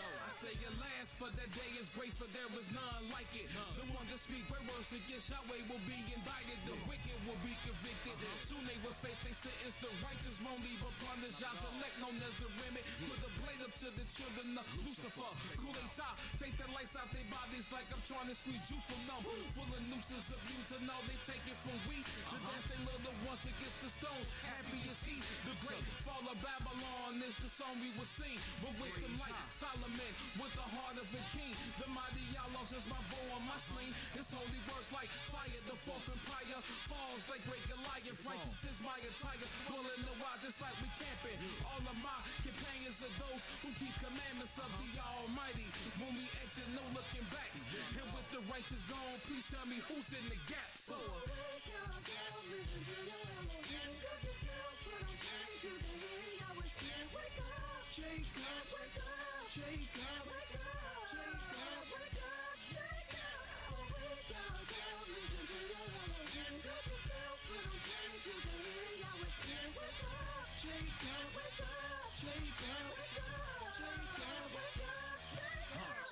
I say your last for that day is great, for there is none like it. The one that speak great words against Yahweh will be indicted. The wicked will be convicted. Soon they will face their sentence. The righteous won't leave upon this. Yah's elect known as a remedy. Put the blade up to the children of Lucifer. Coup-d'etat, take the lights out their bodies like I'm trying to squeeze juice from them. Full of nooses, abuse, and all they take it from we. The dance they little ones against the stones. Happy is he. The great fall of Babylon is the song we will sing. But wisdom like Solomon with the heart of a king. The mighty Yah lost is my bow and my sling. His holy words like fire. The fourth empire falls like great Goliath. Righteous is my attire. Dwelling in the wild just like we camping. All of my companions are those who keep commandments of the Almighty. When we exit, no looking back. And with the righteous gone, please tell me who's in the gap. So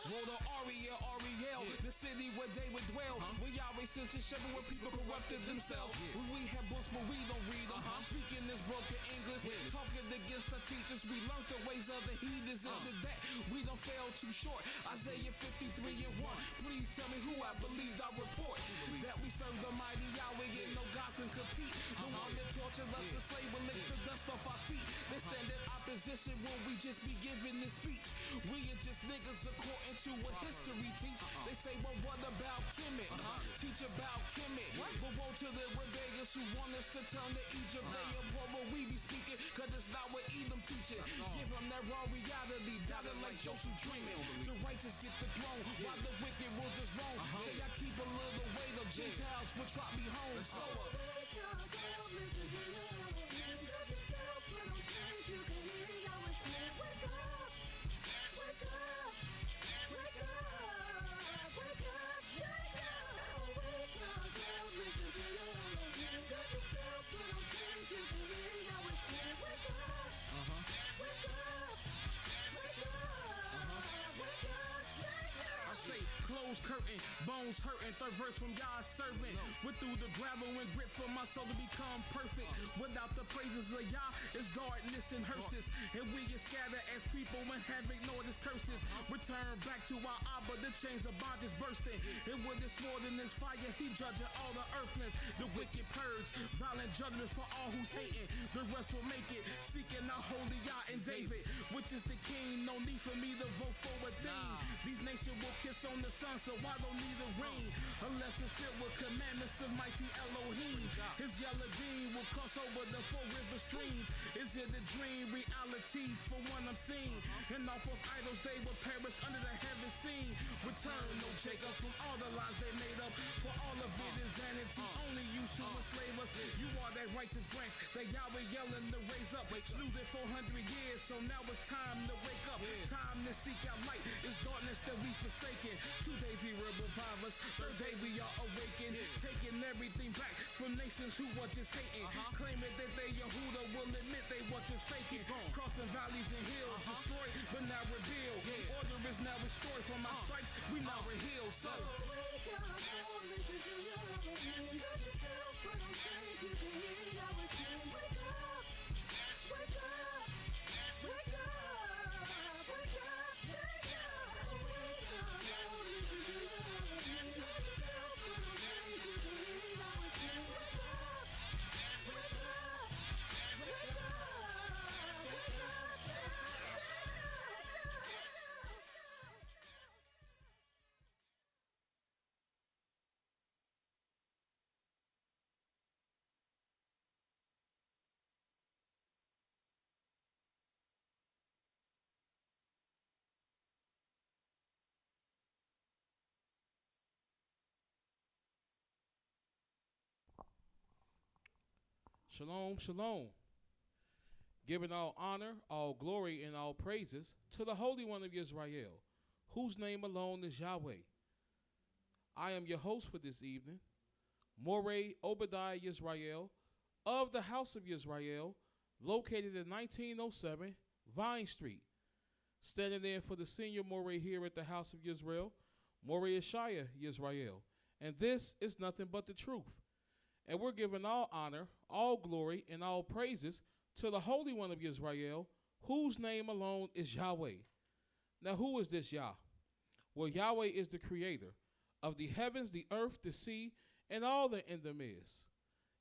Mowreh Ariel, the city where they would dwell. We always since the shepherd where people corrupted themselves. We have books but we don't read them. Speaking this broken English, talking against our teachers. We learned the ways of the heathens. Is it that we don't fail too short? Isaiah 53:1. Please tell me who I believed I report. That we serve the mighty Yahweh and no gods can compete. The one that tortured us and slave will lick the dust off our feet. They stand in opposition when we just be giving this speech. We are just niggas according to what history teach. They say, well, what about Kemet? Teach about Kemet. But woe to the rebellious who want us to turn to Egypt. They abhor what we be speaking, cause it's not what Edom teaching. Give them that raw reality, doubted like Joseph dreaming. The righteous get the throne, while the wicked will just roam. Say I keep a little weight of Gentiles will try me home. So I say, close curtain, bones hurting, third verse from God's servant. Went through the gravel and grit for my soul to become perfect. Without the praises of Yah, it's darkness and hearses. And we get scattered as people when have ignored his curses. Return back to our Abba, the chains of bondage bursting. And with this more than this fire, he judging all the earthlings. The wicked purge, violent judgment for all who's hating. The rest will make it, seeking out holy Yah and David, which is the king. No need for me to vote for a thing. These nations will kiss on the sun, so I don't need the rain, unless it's filled with commandments of mighty Elohim. His yellow dean will cross over the 4 river streams. Is it a dream, reality for one I'm seeing? And all false idols, they will perish under the heaven scene. Return, no Jacob, from all the lies they made up. For all of it is vanity, only used to enslave us. You are that righteous branch that Yahweh yelling to raise up. Losing 400 years, so now it's time to wake up. Time to seek out light. It's darkness that we forsaken. 2 days he will revive us. 3rd day we are awakened. Taking everything back from nations who were just hating. Claiming that they Yehuda will admit they were just faking. Crossing valleys and hills, destroyed but now revealed. Order is now restored. From our stripes we now are healed. So Shalom, shalom. Giving all honor, all glory, and all praises to the Holy One of Israel, whose name alone is Yahweh. I am your host for this evening, Mowreh ObediYAH YIsraEL, of the house of YIsraEL, located at 1907 Vine Street. Standing in for the senior Mowreh here at the house of YIsraEL, Mowreh IshYAH YIsraEL. And this is nothing but the truth. And we're giving all honor, all glory, and all praises to the Holy One of YIsraEL, whose name alone is Yahweh. Now, who is this Yah? Well, Yahweh is the creator of the heavens, the earth, the sea, and all that in them is.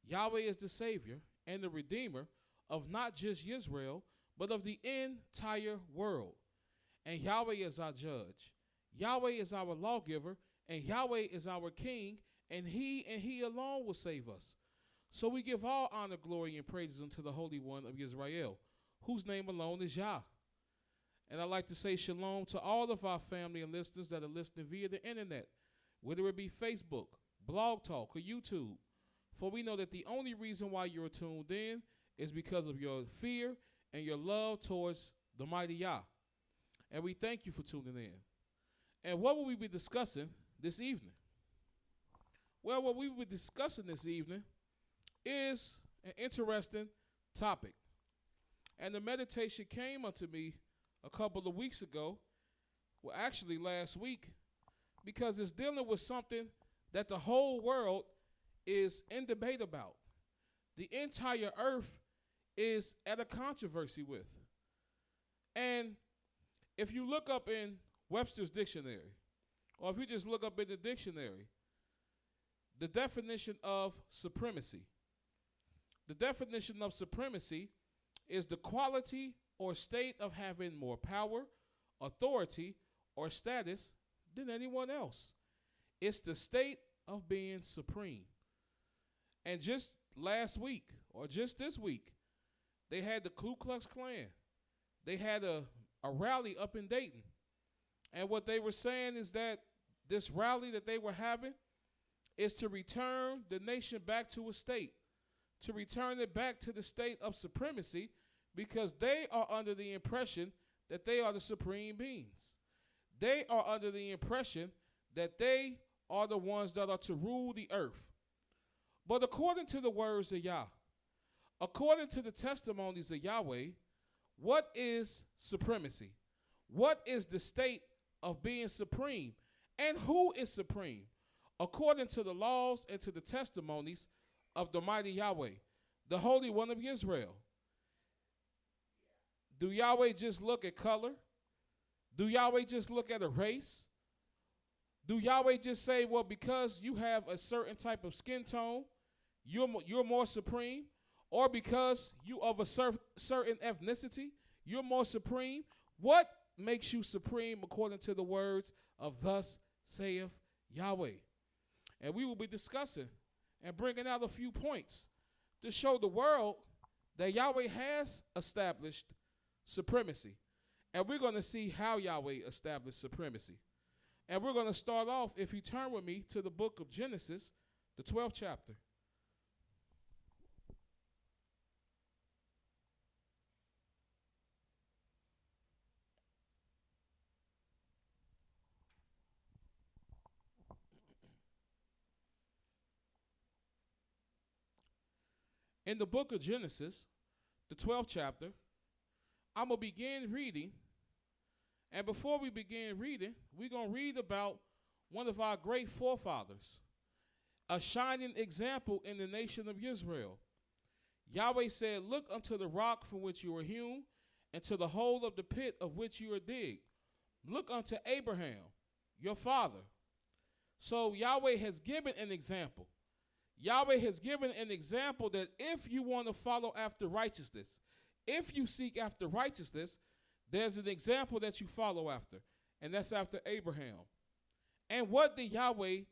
Yahweh is the Savior and the Redeemer of not just Yisrael, but of the entire world. And Yahweh is our judge. Yahweh is our lawgiver, and Yahweh is our king, and he alone will save us. So we give all honor, glory, and praises unto the Holy One of YIsraEL, whose name alone is Yah. And I'd like to say shalom to all of our family and listeners that are listening via the internet, whether it be Facebook, Blog Talk, or YouTube. For we know that the only reason why you're tuned in is because of your fear and your love towards the mighty Yah. And we thank you for tuning in. And what will we be discussing this evening? Well, what we will be discussing this evening is an interesting topic. And the meditation came unto me a couple of weeks ago, well, actually last week, because it's dealing with something that the whole world is in debate about. The entire earth is at a controversy with. And if you look up in Webster's dictionary, or if you just look up in the dictionary, the definition of supremacy. The definition of supremacy is the quality or state of having more power, authority, or status than anyone else. It's the state of being supreme. And just last week, or just this week, they had the Ku Klux Klan. They had a rally up in Dayton. And what they were saying is that this rally that they were having is to return the nation back to a state, to return it back to the state of supremacy, because they are under the impression that they are the supreme beings. They are under the impression that they are the ones that are to rule the earth. But according to the words of Yah, according to the testimonies of Yahweh, what is supremacy? What is the state of being supreme? And who is supreme? According to the laws and to the testimonies of the mighty Yahweh, the Holy One of Israel. Do Yahweh just look at color? Do Yahweh just look at a race? Do Yahweh just say, well, because you have a certain type of skin tone, you're more supreme? Or because you of a certain ethnicity, you're more supreme? What makes you supreme according to the words of thus saith Yahweh? And we will be discussing and bringing out a few points to show the world that Yahweh has established supremacy. And we're going to see how Yahweh established supremacy. And we're going to start off, if you turn with me, to the book of Genesis, the 12th chapter. In the book of Genesis, the 12th chapter, I'm going to begin reading. And before we begin reading, we're going to read about one of our great forefathers, a shining example in the nation of Israel. Yahweh said, look unto the rock from which you were hewn, and to the hole of the pit of which you were digged. Look unto Abraham, your father. So Yahweh has given an example. Yahweh has given an example that if you want to follow after righteousness, if you seek after righteousness, there's an example that you follow after, and that's after Abraham. And what did Yahweh,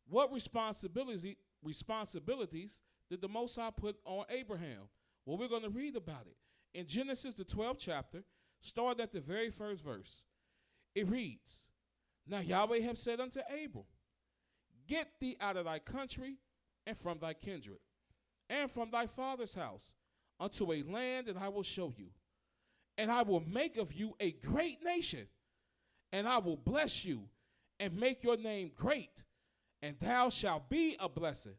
what responsibilities did the Most High put on Abraham? Well, we're going to read about it. In Genesis, the 12th chapter, start at the very first verse. It reads, Now Yahweh have said unto Abram, Get thee out of thy country, and from thy kindred, and from thy father's house, unto a land that I will show you. And I will make of you a great nation, and I will bless you, and make your name great, and thou shalt be a blessing.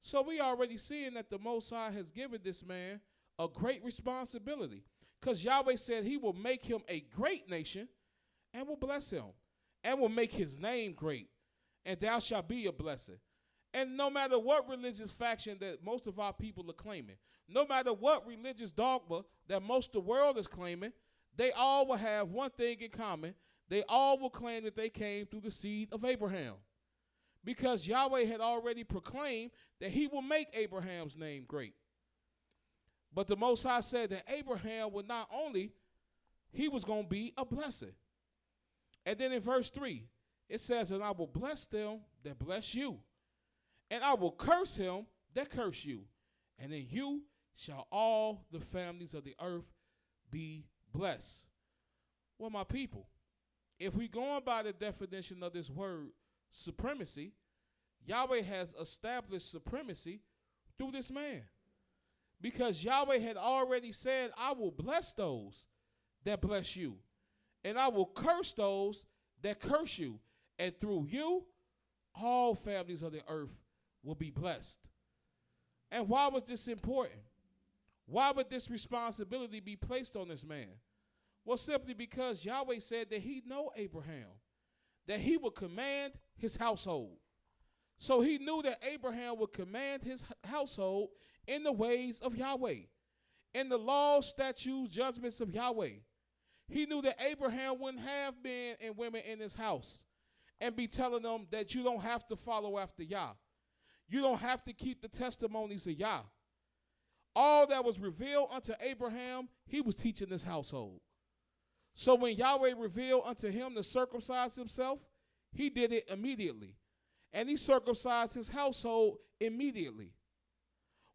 So we already seeing that the Most High has given this man a great responsibility, because Yahweh said he will make him a great nation and will bless him and will make his name great, and thou shalt be a blessing. And no matter what religious faction that most of our people are claiming, no matter what religious dogma that most of the world is claiming, they all will have one thing in common. They all will claim that they came through the seed of Abraham, because Yahweh had already proclaimed that he will make Abraham's name great. But the Most High said that Abraham would not only, he was going to be a blessing. And then in verse 3, it says, and I will bless them that bless you, and I will curse him that curse you, and in you shall all the families of the earth be blessed. Well, my people, if we go on by the definition of this word, supremacy, Yahweh has established supremacy through this man. Because Yahweh had already said, I will bless those that bless you, and I will curse those that curse you, and through you, all families of the earth will be blessed. And why was this important? Why would this responsibility be placed on this man? Well, simply because Yahweh said that he knew Abraham, that he would command his household. So he knew that Abraham would command his household in the ways of Yahweh, in the laws, statutes, judgments of Yahweh. He knew that Abraham wouldn't have men and women in his house and be telling them that you don't have to follow after Yah. You don't have to keep the testimonies of Yah. All that was revealed unto Abraham, he was teaching this household. So when Yahweh revealed unto him to circumcise himself, he did it immediately. And he circumcised his household immediately.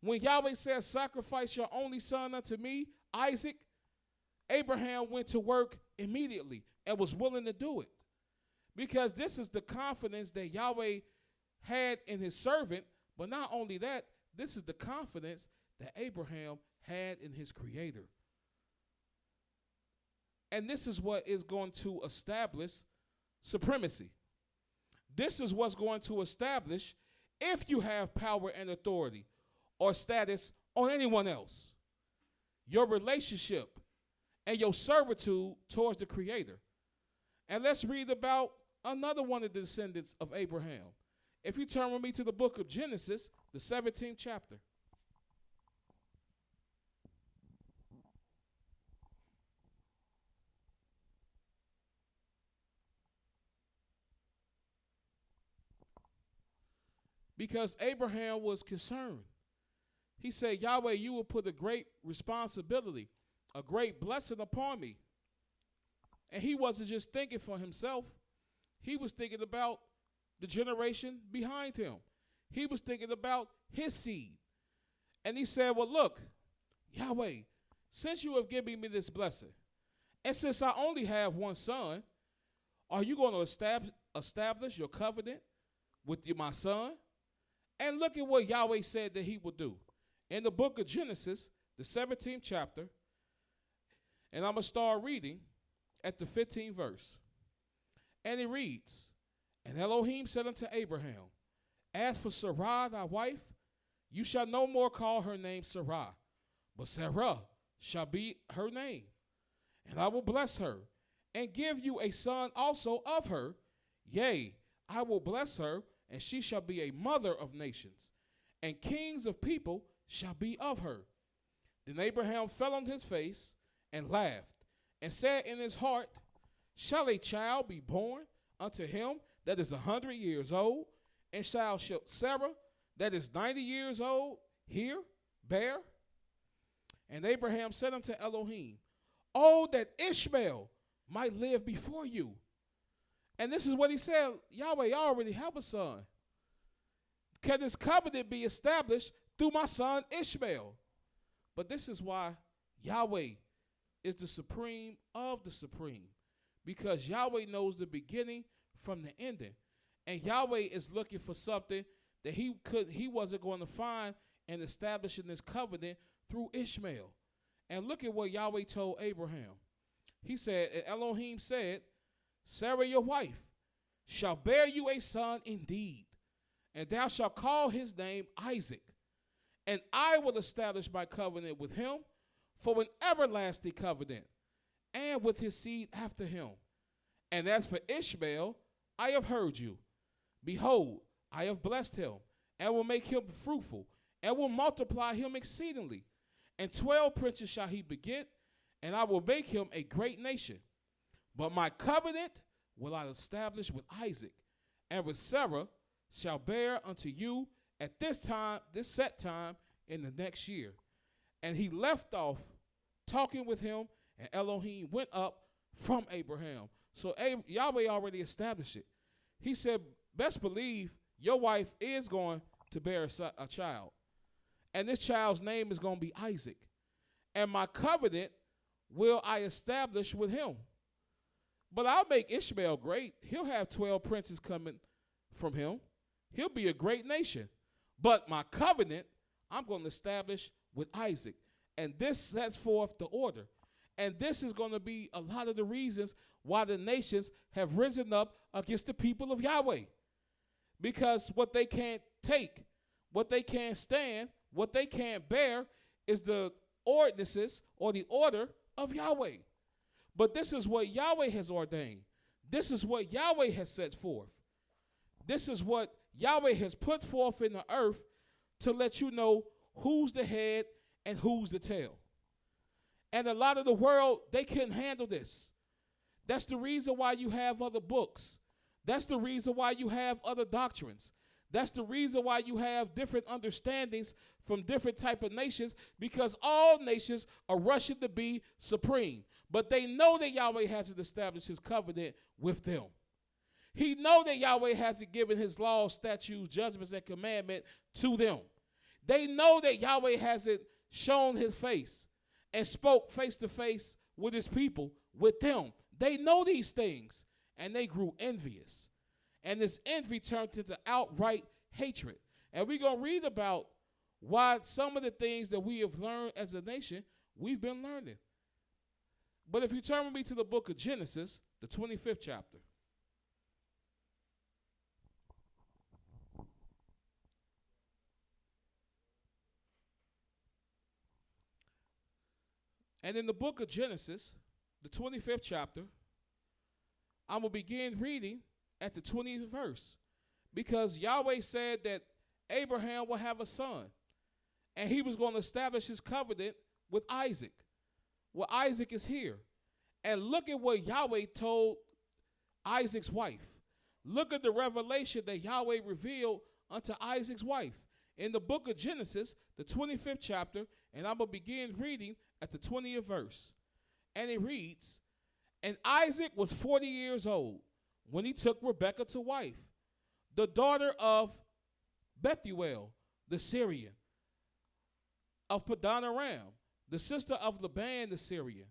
When Yahweh said, sacrifice your only son unto me, Isaac, Abraham went to work immediately and was willing to do it. Because this is the confidence that Yahweh had in his servant, but not only that, this is the confidence that Abraham had in his creator. And this is what is going to establish supremacy. This is what's going to establish if you have power and authority or status on anyone else, your relationship and your servitude towards the Creator. And let's read about another one of the descendants of Abraham. If you turn with me to the book of Genesis, the 17th chapter. Because Abraham was concerned. He said, Yahweh, you will put a great responsibility, a great blessing upon me. And he wasn't just thinking for himself. He was thinking about the generation behind him. He was thinking about his seed. And he said, well, look, Yahweh, since you have given me this blessing, and since I only have one son, are you going to establish your covenant with my son? And look at what Yahweh said that he would do. In the book of Genesis, the 17th chapter, and I'm going to start reading at the 15th verse. And it reads, and Elohim said unto Abraham, as for Sarah thy wife, you shall no more call her name Sarah, but Sarah shall be her name. And I will bless her, and give you a son also of her. Yea, I will bless her, and she shall be a mother of nations, and kings of people shall be of her. Then Abraham fell on his face and laughed, and said in his heart, shall a child be born unto him that is 100 years old? And shall Sarah that is 90 years old bear? And Abraham said unto Elohim, oh, that Ishmael might live before you. And this is what he said, Yahweh, I already have a son. Can this covenant be established through my son Ishmael? But this is why Yahweh is the supreme of the supreme, because Yahweh knows the beginning from the ending. And Yahweh is looking for something that he wasn't going to find and establishing this covenant through Ishmael. And look at what Yahweh told Abraham. He said, and Elohim said, Sarah your wife shall bear you a son indeed, and thou shalt call his name Isaac. And I will establish my covenant with him for an everlasting covenant, and with his seed after him. And as for Ishmael, I have heard you. Behold, I have blessed him, and will make him fruitful, and will multiply him exceedingly. And 12 princes shall he beget, and I will make him a great nation. But my covenant will I establish with Isaac, and with Sarah shall bear unto you at this time, this set time in the next year. And he left off talking with him, and Elohim went up from Abraham. So Yahweh already established it. He said, best believe your wife is going to bear a child. And this child's name is going to be Isaac. And my covenant will I establish with him. But I'll make Ishmael great. He'll have 12 princes coming from him. He'll be a great nation. But my covenant, I'm going to establish with Isaac. And this sets forth the order. And this is going to be a lot of the reasons why the nations have risen up against the people of Yahweh. Because what they can't take, what they can't stand, what they can't bear is the ordinances or the order of Yahweh. But this is what Yahweh has ordained. This is what Yahweh has set forth. This is what Yahweh has put forth in the earth to let you know who's the head and who's the tail. And a lot of the world, they couldn't handle this. That's the reason why you have other books. That's the reason why you have other doctrines. That's the reason why you have different understandings from different type of nations, because all nations are rushing to be supreme. But they know that Yahweh hasn't established his covenant with them. He know that Yahweh hasn't given his laws, statutes, judgments, and commandment to them. They know that Yahweh hasn't shown his face and spoke face to face with his people, with them. They know these things, and they grew envious. And this envy turned into outright hatred. And we're going to read about why some of the things that we have learned as a nation, we've been learning. But if you turn with me to the book of Genesis, the 25th chapter. And in the book of Genesis, the 25th chapter, I'm going to begin reading at the 20th verse, because Yahweh said that Abraham will have a son, and he was going to establish his covenant with Isaac. Well, Isaac is here. And look at what Yahweh told Isaac's wife. Look at the revelation that Yahweh revealed unto Isaac's wife. In the book of Genesis, the 25th chapter, and I'm going to begin reading at the 20th verse. And it reads, and Isaac was 40 years old when he took Rebekah to wife, the daughter of Bethuel, the Syrian, of Padan Aram, the sister of Laban the Syrian.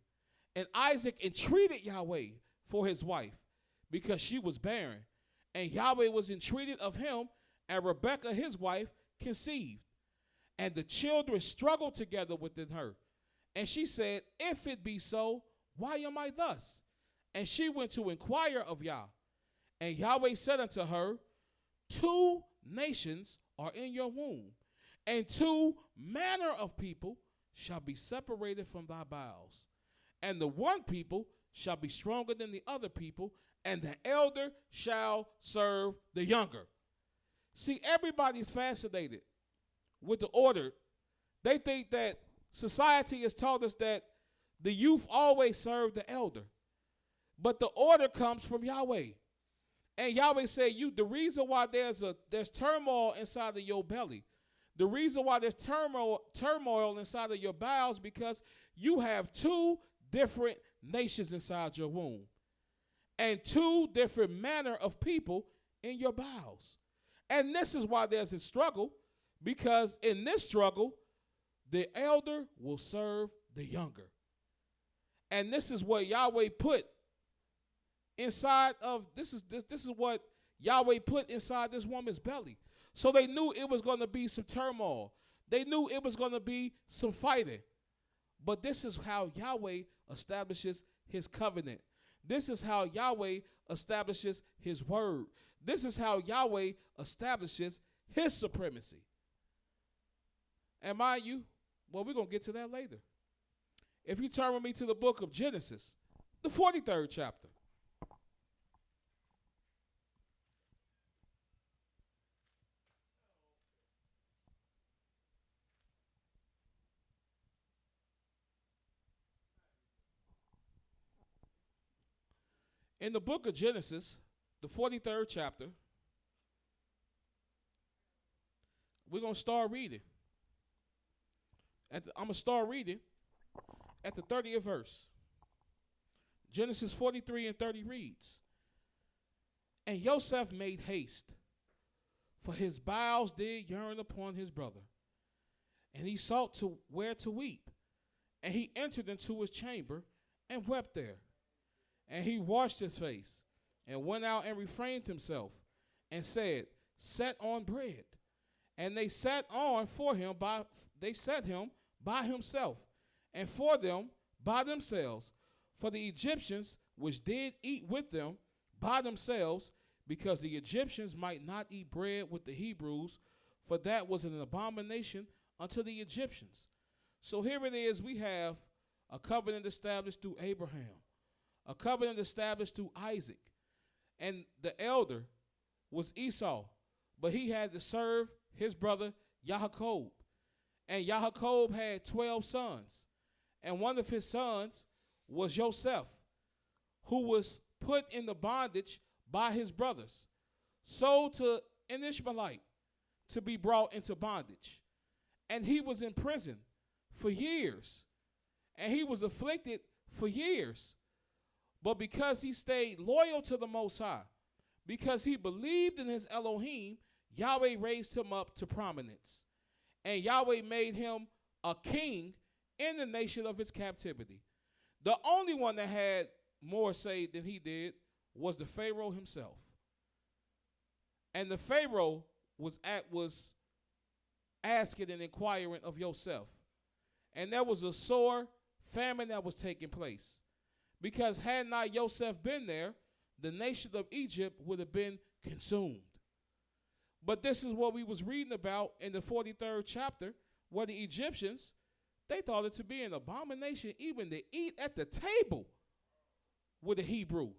And Isaac entreated Yahweh for his wife, because she was barren. And Yahweh was entreated of him, and Rebekah his wife conceived. And the children struggled together within her. And she said, if it be so, why am I thus? And she went to inquire of Yah. And Yahweh said unto her, 2 nations are in your womb, and 2 manner of people shall be separated from thy bowels. And the one people shall be stronger than the other people, and the elder shall serve the younger. See, everybody's fascinated with the order. They think that society has taught us that the youth always serve the elder. But the order comes from Yahweh. And Yahweh said, the reason why there's turmoil inside of your belly, the reason why there's turmoil inside of your bowels, because you have 2 different nations inside your womb, and 2 different manner of people in your bowels. And this is why there's a struggle, because in this struggle, the elder will serve the younger. And this is what Yahweh put inside of, this is what Yahweh put inside this woman's belly. So they knew it was going to be some turmoil. They knew it was going to be some fighting. But this is how Yahweh establishes his covenant. This is how Yahweh establishes his word. This is how Yahweh establishes his supremacy. And mind you, well, we're going to get to that later. If you turn with me to the book of Genesis, the 43rd chapter. In the book of Genesis, the 43rd chapter, we're going to start reading. I'm going to start reading at the 30th verse. Genesis 43 and 30 reads, "And Joseph made haste, for his bowels did yearn upon his brother. And he sought to where to weep. And he entered into his chamber and wept there. And he washed his face and went out and refrained himself and said, Set on bread. And they set him by himself, and for them by themselves, for the Egyptians which did eat with them by themselves, because the Egyptians might not eat bread with the Hebrews, for that was an abomination unto the Egyptians." So here it is, we have a covenant established through Abraham, a covenant established through Isaac, and the elder was Esau, but he had to serve his brother Yaakov. And Yaakov had 12 sons, and one of his sons was Joseph, who was put in the bondage by his brothers, sold to an Ishmaelite to be brought into bondage. And he was in prison for years, and he was afflicted for years. But because he stayed loyal to the Most High, because he believed in his Elohim, Yahweh raised him up to prominence. And Yahweh made him a king in the nation of his captivity. The only one that had more say than he did was the Pharaoh himself. And the Pharaoh was asking and inquiring of Joseph. And there was a sore famine that was taking place. Because had not Joseph been there, the nation of Egypt would have been consumed. But this is what we was reading about in the 43rd chapter, where the Egyptians, they thought it to be an abomination even to eat at the table with a Hebrew.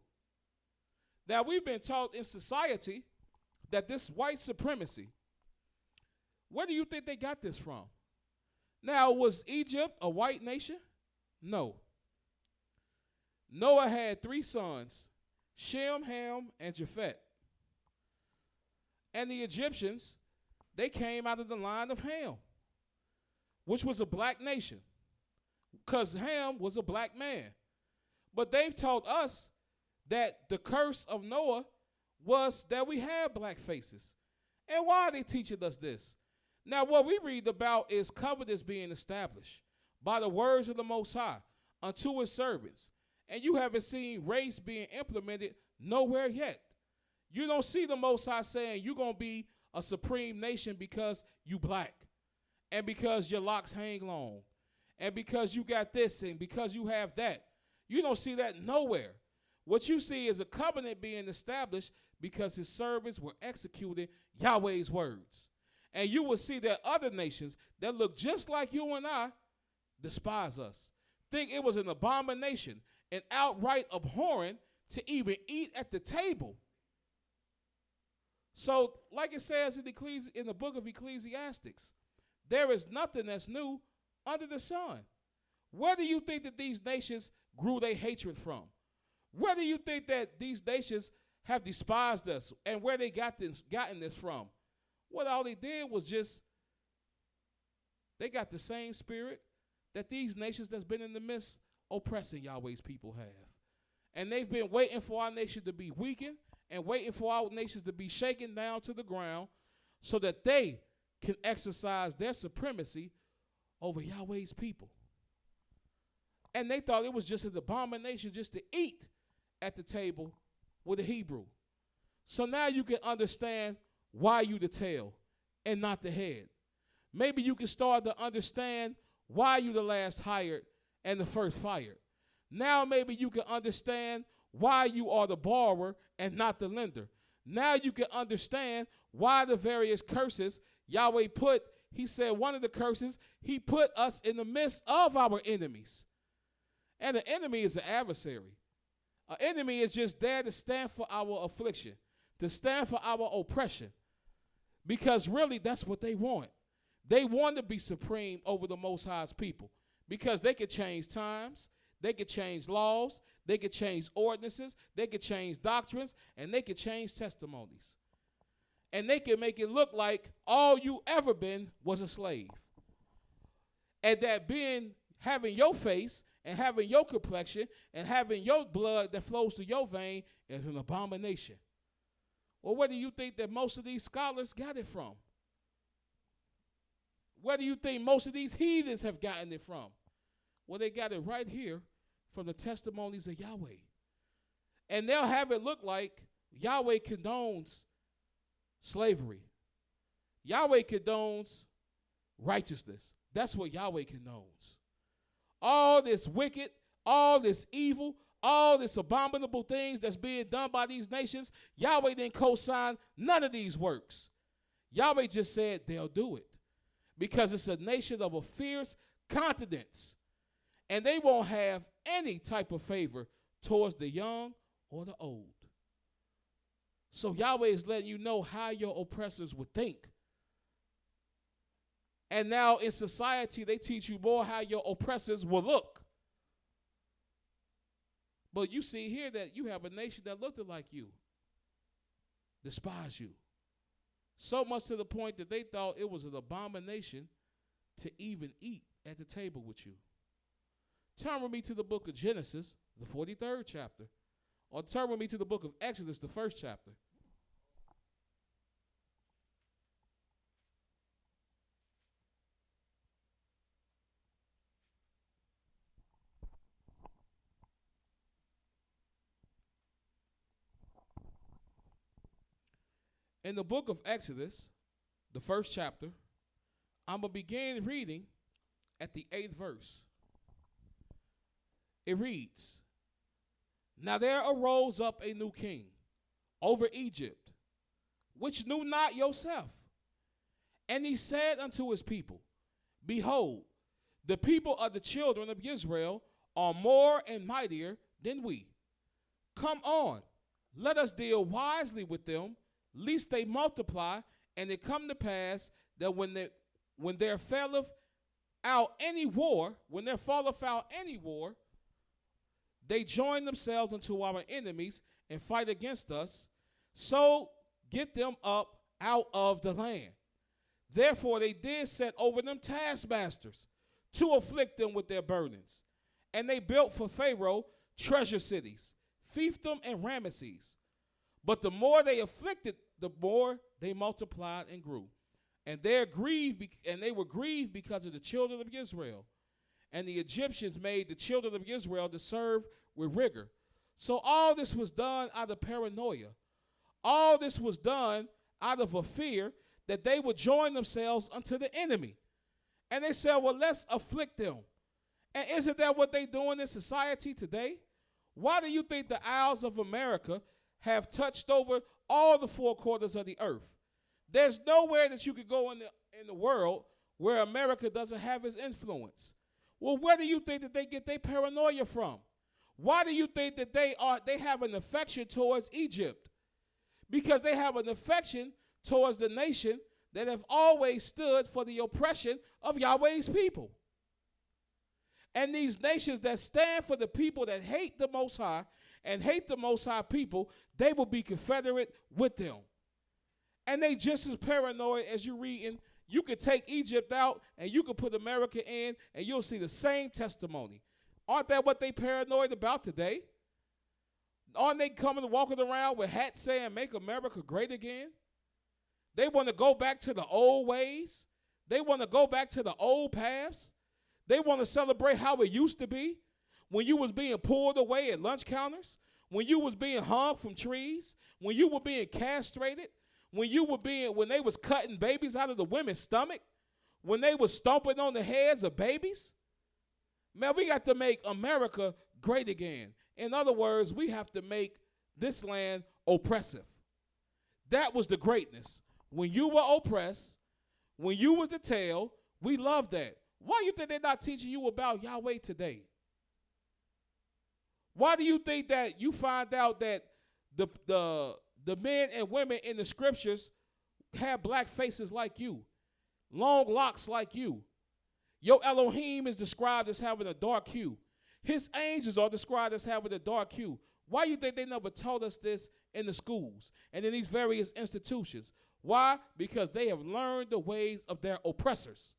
Now, we've been taught in society that this white supremacy, where do you think they got this from? Now, was Egypt a white nation? No. Noah had 3 sons, Shem, Ham, and Japheth. And the Egyptians, they came out of the line of Ham, which was a black nation, because Ham was a black man. But they've taught us that the curse of Noah was that we had black faces. And why are they teaching us this? Now, what we read about is covenants being established by the words of the Most High unto his servants. And you haven't seen race being implemented nowhere yet. You don't see the Most High saying you're going to be a supreme nation because you black, and because your locks hang long, and because you got this, and because you have that. You don't see that nowhere. What you see is a covenant being established because his servants were executing Yahweh's words. And you will see that other nations that look just like you and I despise us, think it was an abomination, an outright abhorrent to even eat at the table. So, like it says in the book of Ecclesiastes, there is nothing that's new under the sun. Where do you think that these nations grew their hatred from? Where do you think that these nations have despised us, and where they gotten this from? What all they did was they got the same spirit that these nations that's been in the midst oppressing Yahweh's people have. And they've been waiting for our nation to be weakened and waiting for our nations to be shaken down to the ground so that they can exercise their supremacy over Yahweh's people. And they thought it was just an abomination just to eat at the table with a Hebrew. So now you can understand why you the tail and not the head. Maybe you can start to understand why you the last hired and the first fired. Now maybe you can understand why you are the borrower and not the lender. Now you can understand why the various curses Yahweh put. He said one of the curses, he put us in the midst of our enemies. And an enemy is an adversary. An enemy is just there to stand for our affliction, to stand for our oppression. Because really, that's what they want. They want to be supreme over the Most High's people. Because they could change times, they could change laws, they could change ordinances, they could change doctrines, and they could change testimonies. And they can make it look like all you ever been was a slave. And that having your face and having your complexion and having your blood that flows through your vein is an abomination. Well, where do you think that most of these scholars got it from? Where do you think most of these heathens have gotten it from? Well, they got it right here from the testimonies of Yahweh. And they'll have it look like Yahweh condones slavery. Yahweh condones righteousness. That's what Yahweh condones. All this wicked, all this evil, all this abominable things that's being done by these nations, Yahweh didn't co-sign none of these works. Yahweh just said they'll do it because it's a nation of a fierce continence, and they won't have any type of favor towards the young or the old. So Yahweh is letting you know how your oppressors would think. And now in society, they teach you more how your oppressors will look. But you see here that you have a nation that looked like you, despise you. So much to the point that they thought it was an abomination to even eat at the table with you. Turn with me to the book of Genesis, the 43rd chapter. Or turn with me to the book of Exodus, the 1st chapter. In the book of Exodus, the 1st chapter, I'm going to begin reading at the 8th verse. It reads, "Now there arose up a new king over Egypt, which knew not Joseph. And he said unto his people, Behold, the people of the children of Israel are more and mightier than we. Come on, let us deal wisely with them, lest they multiply, and it come to pass that when there falleth out any war, they join themselves unto our enemies and fight against us, so get them up out of the land. Therefore they did set over them taskmasters to afflict them with their burdens. And they built for Pharaoh treasure cities, fiefdom and Ramesses. But the more they afflicted, the more they multiplied and grew. And they were grieved because of the children of Israel. And the Egyptians made the children of Israel to serve with rigor. So all this was done out of paranoia. All this was done out of a fear that they would join themselves unto the enemy. And they said, well, let's afflict them. And isn't that what they're doing in society today? Why do you think the Isles of America have touched over all the 4 quarters of the earth? There's nowhere that you could go in the world where America doesn't have its influence. Well, where do you think that they get their paranoia from? Why do you think that they have an affection towards Egypt? Because they have an affection towards the nation that have always stood for the oppression of Yahweh's people. And these nations that stand for the people that hate the Most High and hate the Most High people, they will be confederate with them. And they just as paranoid as you reading. You could take Egypt out and you could put America in and you'll see the same testimony. Aren't that what they paranoid about today? Aren't they coming and walking around with hats saying, make America great again? They want to go back to the old ways. They want to go back to the old paths. They want to celebrate how it used to be when you was being pulled away at lunch counters, when you was being hung from trees, when you were being castrated, when they was cutting babies out of the women's stomach, when they was stomping on the heads of babies. Man, we got to make America great again. In other words, we have to make this land oppressive. That was the greatness. When you were oppressed, when you was the tail, we love that. Why do you think they're not teaching you about Yahweh today? Why do you think that you find out that the men and women in the scriptures have black faces like you, long locks like you? Your Elohim is described as having a dark hue. His angels are described as having a dark hue. Why do you think they never told us this in the schools and in these various institutions? Why? Because they have learned the ways of their oppressors.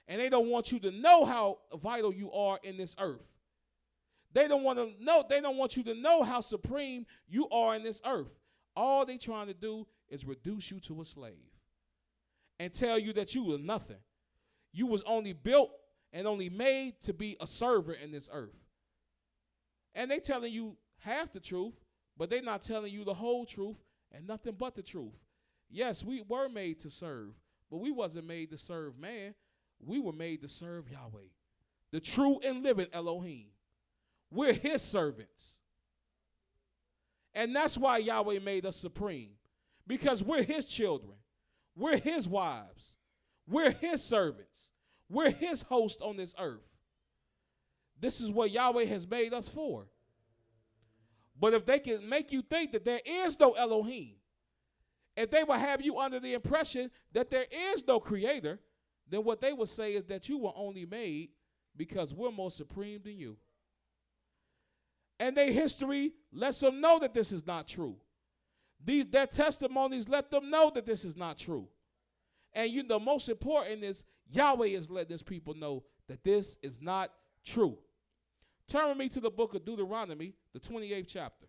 And they don't want you to know how vital you are in this earth. They don't want you to know how supreme you are in this earth. All they trying to do is reduce you to a slave and tell you that you were nothing. You was only built and only made to be a servant in this earth. And they telling you half the truth, but they not telling you the whole truth and nothing but the truth. Yes, we were made to serve, but we wasn't made to serve man. We were made to serve Yahweh, the true and living Elohim. We're his servants. And that's why Yahweh made us supreme, because we're his children. We're his wives. We're his servants. We're his host on this earth. This is what Yahweh has made us for. But if they can make you think that there is no Elohim, if they will have you under the impression that there is no creator, then what they will say is that you were only made because we're more supreme than you. And their history lets them know that this is not true. Their testimonies let them know that this is not true. And the most important is Yahweh is letting his people know that this is not true. Turn with me to the book of Deuteronomy, the 28th chapter.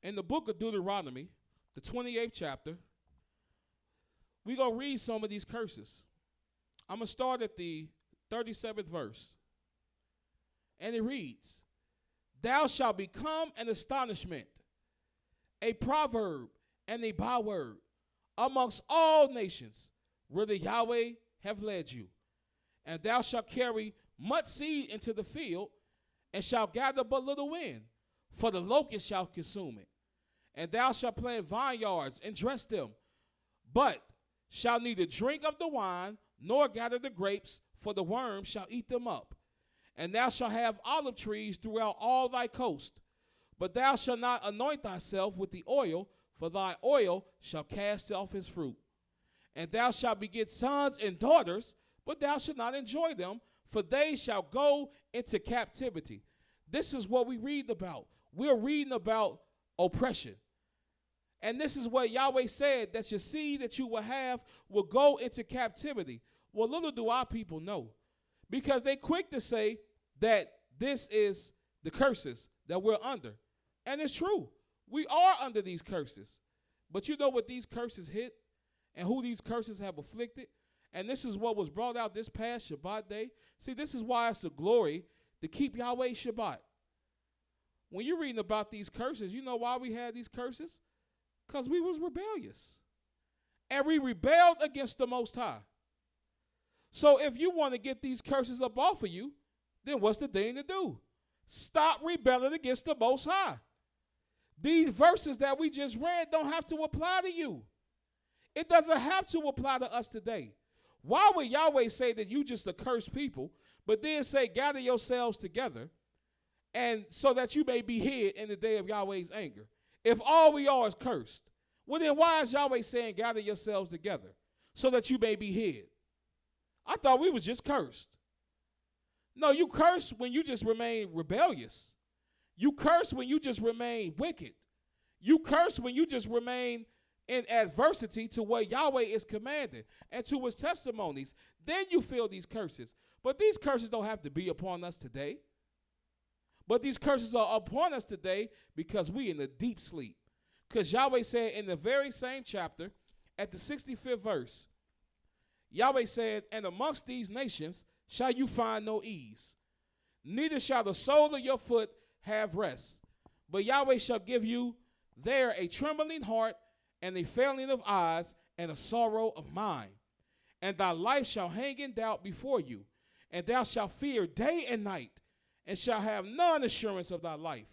In the book of Deuteronomy, the 28th chapter, we're going to read some of these curses. I'm going to start at the 37th verse. And it reads, "Thou shalt become an astonishment, a proverb, and a byword amongst all nations, whither Yahweh have led you. And thou shalt carry much seed into the field, and shalt gather but little wind, for the locust shall consume it. And thou shalt plant vineyards and dress them, but shalt neither drink of the wine, nor gather the grapes, for the worms shall eat them up. And thou shalt have olive trees throughout all thy coast, but thou shalt not anoint thyself with the oil, for thy oil shall cast off his fruit. And thou shalt beget sons and daughters, but thou shalt not enjoy them, for they shall go into captivity." This is what we read about. We're reading about oppression. And this is what Yahweh said, that your seed that you will have will go into captivity. Well, little do our people know, because they quick to say that this is the curses that we're under. And it's true. We are under these curses. But you know what these curses hit and who these curses have afflicted? And this is what was brought out this past Shabbat day. See, this is why it's a glory to keep Yahweh Shabbat. When you're reading about these curses, you know why we had these curses? Because we was rebellious. And we rebelled against the Most High. So if you want to get these curses up off of you, then what's the thing to do? Stop rebelling against the Most High. These verses that we just read don't have to apply to you. It doesn't have to apply to us today. Why would Yahweh say that you just a cursed people, but then say gather yourselves together, and so that you may be hid in the day of Yahweh's anger? If all we are is cursed, well then why is Yahweh saying gather yourselves together so that you may be hid? I thought we was just cursed. No, you curse when you just remain rebellious. You curse when you just remain wicked. You curse when you just remain in adversity to what Yahweh is commanding and to his testimonies. Then you feel these curses. But these curses don't have to be upon us today. But these curses are upon us today because we in a deep sleep. Because Yahweh said in the very same chapter, at the 65th verse, Yahweh said, "And amongst these nations shall you find no ease, neither shall the sole of your foot have rest. But Yahweh shall give you there a trembling heart and a failing of eyes and a sorrow of mind. And thy life shall hang in doubt before you, and thou shalt fear day and night, and shalt have none assurance of thy life.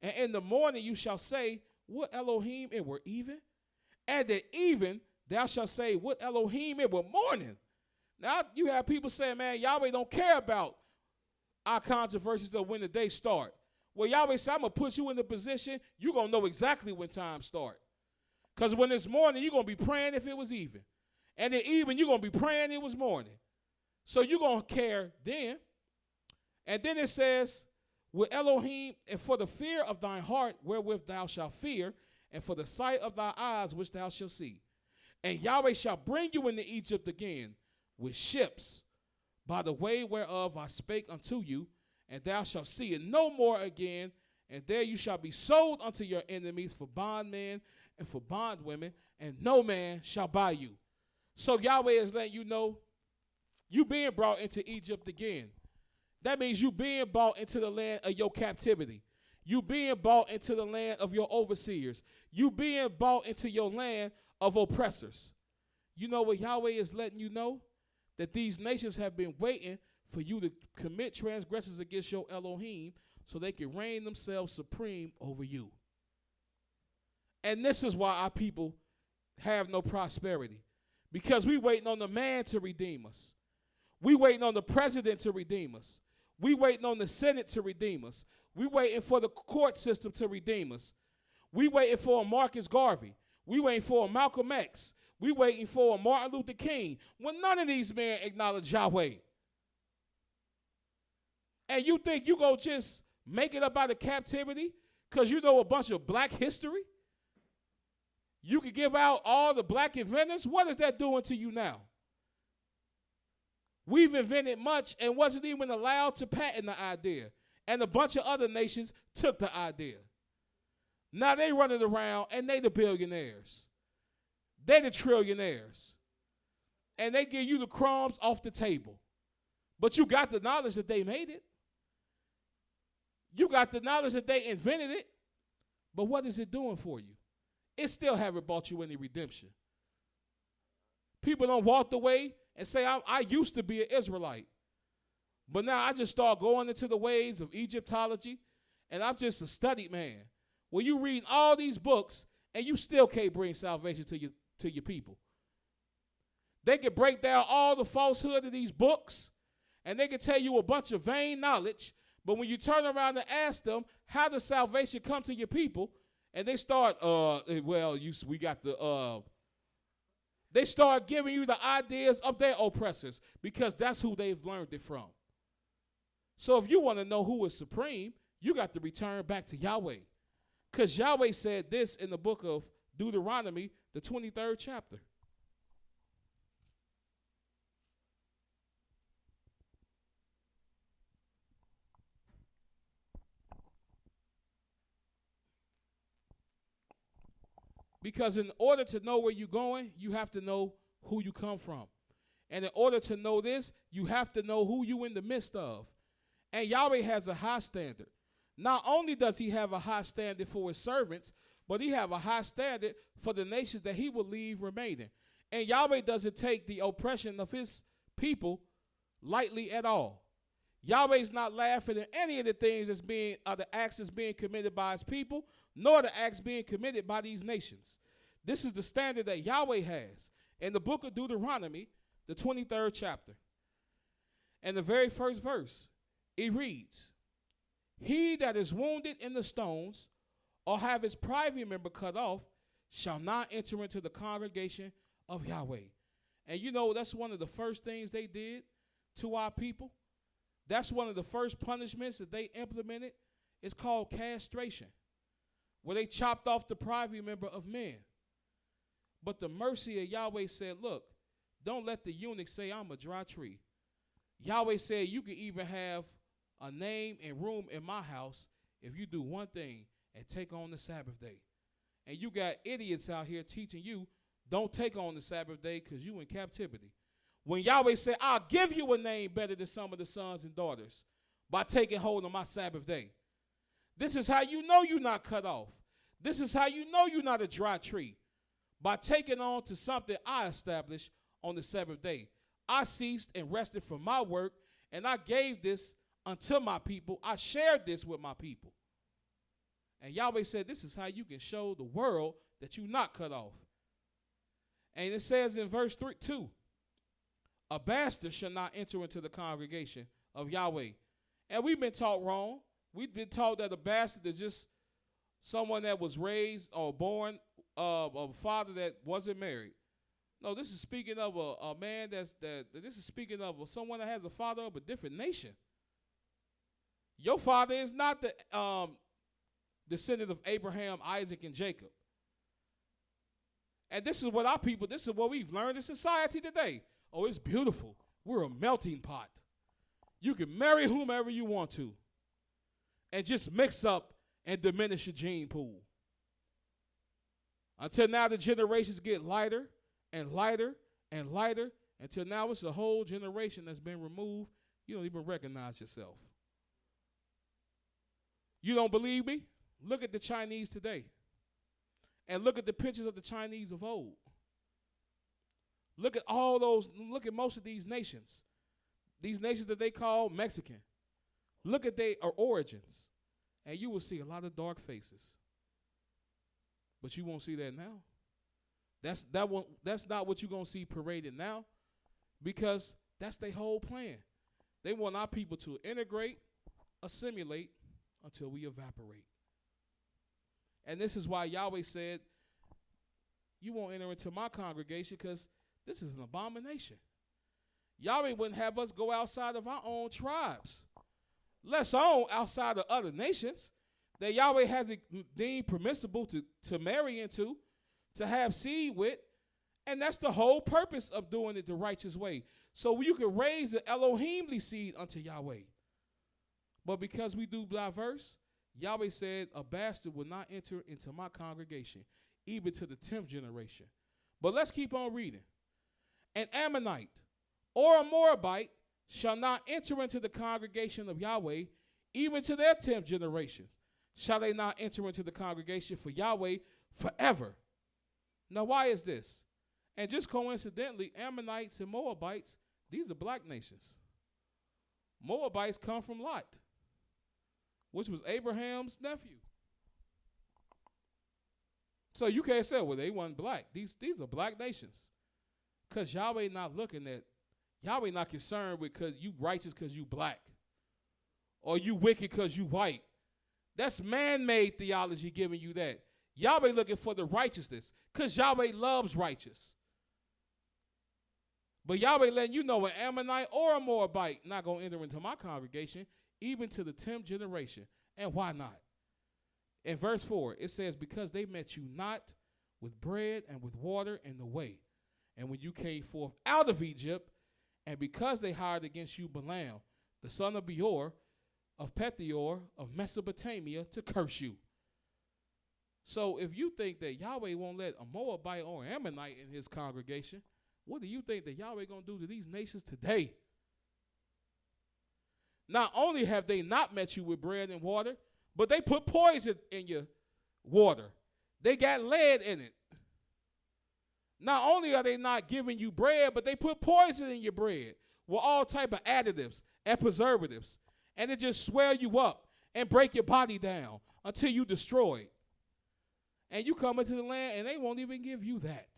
And in the morning you shall say, would Elohim it were even? And at even thou shalt say, would Elohim it were morning? Now you have people saying, man, Yahweh don't care about our controversies of when the day start. Well, Yahweh said, I'm going to put you in the position, you're going to know exactly when time start. Because when it's morning, you're going to be praying if it was even. And then even, you're going to be praying it was morning. So you're going to care then. And then it says, with Elohim, and for the fear of thine heart wherewith thou shalt fear, and for the sight of thy eyes which thou shalt see. And Yahweh shall bring you into Egypt again with ships, by the way whereof I spake unto you, and thou shalt see it no more again, and there you shall be sold unto your enemies for bondmen and for bondwomen, and no man shall buy you. So Yahweh is letting you know you being brought into Egypt again. That means you being brought into the land of your captivity. You being brought into the land of your overseers. You being brought into your land of oppressors. You know what Yahweh is letting you know? That these nations have been waiting for you to commit transgressions against your Elohim so they can reign themselves supreme over you. And this is why our people have no prosperity. Because we waiting on the man to redeem us. We waiting on the president to redeem us. We waiting on the Senate to redeem us. We waiting for the court system to redeem us. We waiting for a Marcus Garvey. We waiting for a Malcolm X. We waiting for a Martin Luther King. When none of these men acknowledge Yahweh. And you think you go just make it up out of captivity because you know a bunch of black history? You can give out all the black inventors. What is that doing to you now? We've invented much and wasn't even allowed to patent the idea. And a bunch of other nations took the idea. Now they running around and they the billionaires. They the trillionaires. And they give you the crumbs off the table. But you got the knowledge that they made it. You got the knowledge that they invented it. But what is it doing for you? It still haven't brought you any redemption. People don't walk away and say, I used to be an Israelite. But now I just start going into the ways of Egyptology, and I'm just a studied man. Well, you read all these books, and you still can't bring salvation to your people. They can break down all the falsehood of these books, and they can tell you a bunch of vain knowledge, but when you turn around and ask them, how does salvation come to your people? And they start, they start giving you the ideas of their oppressors because that's who they've learned it from. So if you want to know who is supreme, you got to return back to Yahweh. Because Yahweh said this in the book of Deuteronomy, the 23rd chapter. Because in order to know where you're going, you have to know who you come from. And in order to know this, you have to know who you're in the midst of. And Yahweh has a high standard. Not only does he have a high standard for his servants, but he have a high standard for the nations that he will leave remaining. And Yahweh doesn't take the oppression of his people lightly at all. Yahweh's not laughing at any of the things the acts that's being committed by his people, nor the acts being committed by these nations. This is the standard that Yahweh has. In the book of Deuteronomy, the 23rd chapter, and the very first verse, it reads, he that is wounded in the stones, or have his private member cut off, shall not enter into the congregation of Yahweh. And you know, that's one of the first things they did to our people. That's one of the first punishments that they implemented. It's called castration, where they chopped off the private member of men. But the mercy of Yahweh said, look, don't let the eunuch say I'm a dry tree. Yahweh said you can even have a name and room in my house if you do one thing and take on the Sabbath day. And you got idiots out here teaching you don't take on the Sabbath day because you in captivity. When Yahweh said, I'll give you a name better than some of the sons and daughters by taking hold of my Sabbath day. This is how you know you're not cut off. This is how you know you're not a dry tree. By taking on to something I established on the seventh day. I ceased and rested from my work, and I gave this unto my people. I shared this with my people. And Yahweh said, this is how you can show the world that you're not cut off. And it says in verse 2, a bastard shall not enter into the congregation of Yahweh. And we've been taught wrong. We've been taught that a bastard is just someone that was raised or born of a father that wasn't married. No, this is speaking of a man this is speaking of someone that has a father of a different nation. Your father is not the descendant of Abraham, Isaac, and Jacob. And this is what we've learned in society today. Oh, it's beautiful. We're a melting pot. You can marry whomever you want to and just mix up and diminish your gene pool. Until now, the generations get lighter and lighter and lighter until now it's a whole generation that's been removed. You don't even recognize yourself. You don't believe me? Look at the Chinese today. And look at the pictures of the Chinese of old. Look at most of these nations that they call Mexican. Look at their origins, and you will see a lot of dark faces. But you won't see that now. That's not what you're going to see paraded now, because that's their whole plan. They want our people to integrate, assimilate, until we evaporate. And this is why Yahweh said, you won't enter into my congregation because this is an abomination. Yahweh wouldn't have us go outside of our own tribes, let alone outside of other nations that Yahweh has deemed permissible to marry into, to have seed with. And that's the whole purpose of doing it the righteous way. So you can raise the Elohimly seed unto Yahweh. But because we do diverse, Yahweh said a bastard will not enter into my congregation, even to the 10th generation. But let's keep on reading. An Ammonite or a Moabite shall not enter into the congregation of Yahweh, even to their 10th generation. Shall they not enter into the congregation for Yahweh forever? Now, why is this? And just coincidentally, Ammonites and Moabites, these are black nations. Moabites come from Lot, which was Abraham's nephew. So you can't say, well, they weren't black. These are black nations. Because Yahweh not concerned with because you righteous because you black. Or you wicked because you white. That's man-made theology giving you that. Yahweh looking for the righteousness because Yahweh loves righteous. But Yahweh letting you know an Ammonite or a Moabite not going to enter into my congregation, even to the 10th generation. And why not? In verse 4, it says, because they met you not with bread and with water in the way, and when you came forth out of Egypt, and because they hired against you Balaam, the son of Beor, of Pethior, of Mesopotamia, to curse you. So if you think that Yahweh won't let a Moabite or Ammonite in his congregation, what do you think that Yahweh going to do to these nations today? Not only have they not met you with bread and water, but they put poison in your water. They got lead in it. Not only are they not giving you bread, but they put poison in your bread with all type of additives and preservatives. And it just swell you up and break your body down until you destroy it. And you come into the land and they won't even give you that.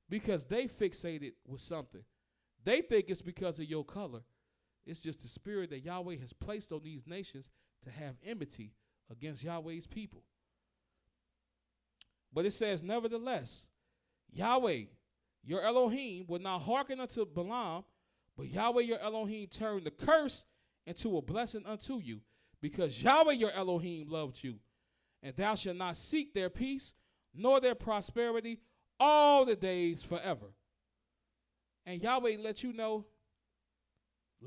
Because they fixated with something. They think it's because of your color. It's just the spirit that Yahweh has placed on these nations to have enmity against Yahweh's people. But it says, nevertheless, Yahweh, your Elohim, will not hearken unto Balaam, but Yahweh, your Elohim, turned the curse into a blessing unto you, because Yahweh, your Elohim, loved you. And thou shalt not seek their peace, nor their prosperity, all the days forever. And Yahweh let you know,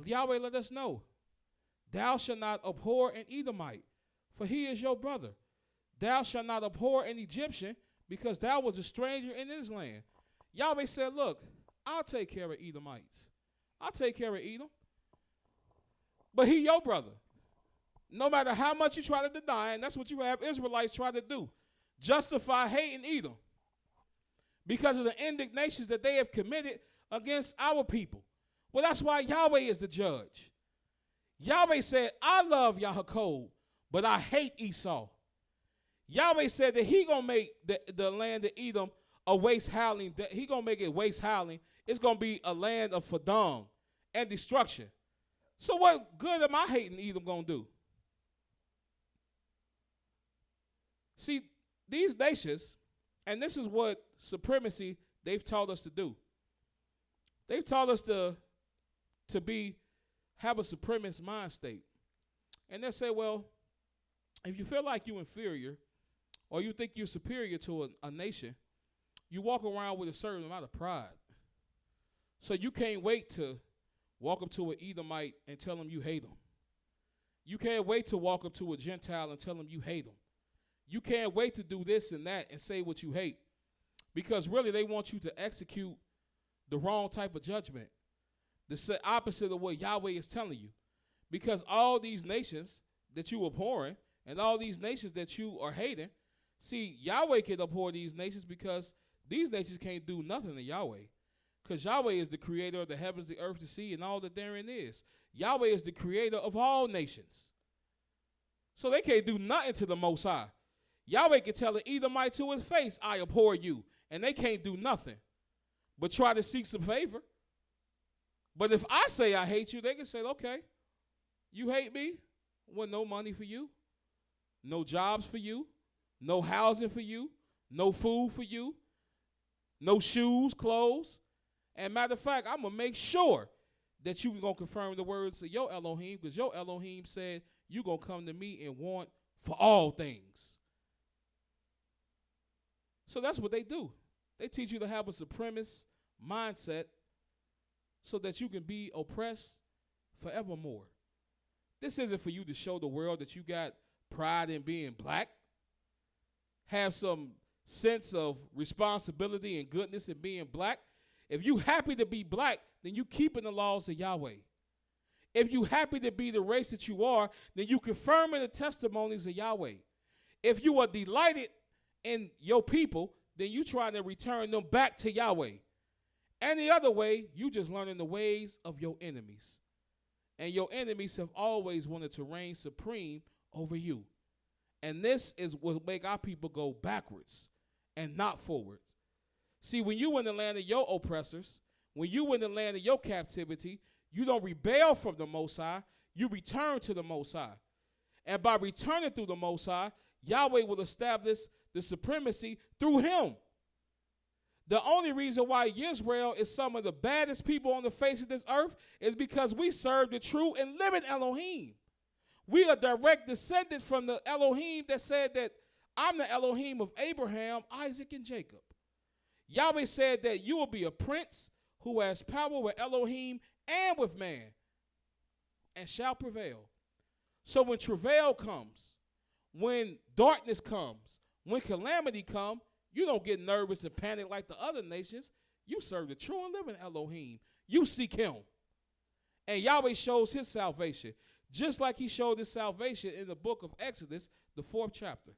Yahweh let us know, thou shalt not abhor an Edomite, for he is your brother. Thou shalt not abhor an Egyptian, because thou was a stranger in his land. Yahweh said, look, I'll take care of Edomites. I'll take care of Edom. But he your brother. No matter how much you try to deny, and that's what you have Israelites try to do, justify hating Edom because of the indignations that they have committed against our people. Well, that's why Yahweh is the judge. Yahweh said, I love Yaakov, but I hate Esau. Yahweh said that he going to make the land of Edom a waste howling. He going to make it waste howling. It's going to be a land of Fadam and destruction. So what good am I hating Edom going to do? See, these nations, and this is what supremacy they've taught us to do. They've taught us to have a supremacist mind state. And they say, well, if you feel like you're inferior or you think you're superior to a nation, you walk around with a certain amount of pride. So you can't wait to walk up to an Edomite and tell him you hate him. You can't wait to walk up to a Gentile and tell him you hate him. You can't wait to do this and that and say what you hate, because really they want you to execute the wrong type of judgment, the opposite of what Yahweh is telling you. Because all these nations that you abhorring and all these nations that you are hating, see, Yahweh can abhor these nations because these nations can't do nothing to Yahweh. Because Yahweh is the creator of the heavens, the earth, the sea, and all that therein is. Yahweh is the creator of all nations. So they can't do nothing to the Most High. Yahweh can tell an Edomite to his face, I abhor you. And they can't do nothing but try to seek some favor. But if I say I hate you, they can say, okay, you hate me? Well, no money for you, no jobs for you, no housing for you, no food for you, no shoes, clothes. And matter of fact, I'm going to make sure that you're going to confirm the words of your Elohim, because your Elohim said you're going to come to me and want for all things. So that's what they do. They teach you to have a supremacist mindset so that you can be oppressed forevermore. This isn't for you to show the world that you got pride in being black. Have some sense of responsibility and goodness in being black. If you happy to be black, then you keeping the laws of Yahweh. If you happy to be the race that you are, then you confirming the testimonies of Yahweh. If you are delighted in your people, then you trying to return them back to Yahweh. Any other way, you just learning the ways of your enemies. And your enemies have always wanted to reign supreme over you. And this is what make our people go backwards and not forwards. See, when you in the land of your oppressors, when you in the land of your captivity, you don't rebel from the Most High, you return to the Most High. And by returning through the Most High, Yahweh will establish the supremacy through him. The only reason why YIsraEL is some of the baddest people on the face of this earth is because we serve the true and living Elohim. We are direct descendants from the Elohim that said that I'm the Elohim of Abraham, Isaac, and Jacob. Yahweh said that you will be a prince who has power with Elohim and with man and shall prevail. So when travail comes, when darkness comes, when calamity comes, you don't get nervous and panic like the other nations. You serve the true and living Elohim. You seek him. And Yahweh shows his salvation, just like he showed his salvation in the book of Exodus, the 4th chapter.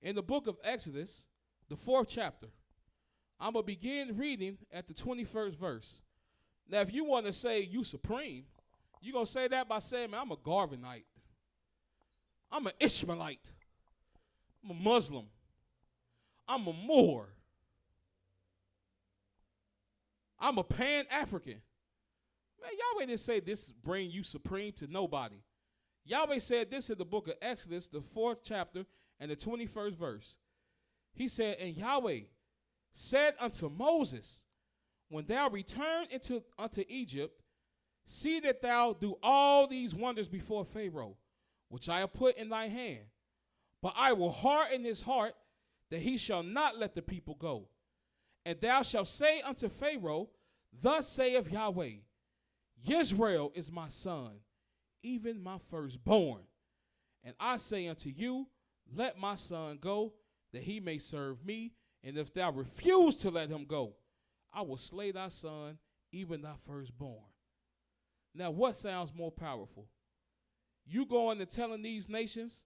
In the book of Exodus, the 4th chapter, I'm going to begin reading at the 21st verse. Now, if you want to say you supreme, you're going to say that by saying, man, I'm a Garvanite. I'm an Ishmaelite. I'm a Muslim. I'm a Moor. I'm a Pan-African. Man, Yahweh didn't say this bring you supreme to nobody. Yahweh said this in the book of Exodus, the 4th chapter, and the 21st verse. He said, and Yahweh said unto Moses, when thou return unto Egypt, see that thou do all these wonders before Pharaoh, which I have put in thy hand. But I will harden his heart, that he shall not let the people go. And thou shalt say unto Pharaoh, thus saith Yahweh, Yisrael is my son, even my firstborn. And I say unto you, let my son go, that he may serve me. And if thou refuse to let him go, I will slay thy son, even thy firstborn. Now, what sounds more powerful? You going and telling these nations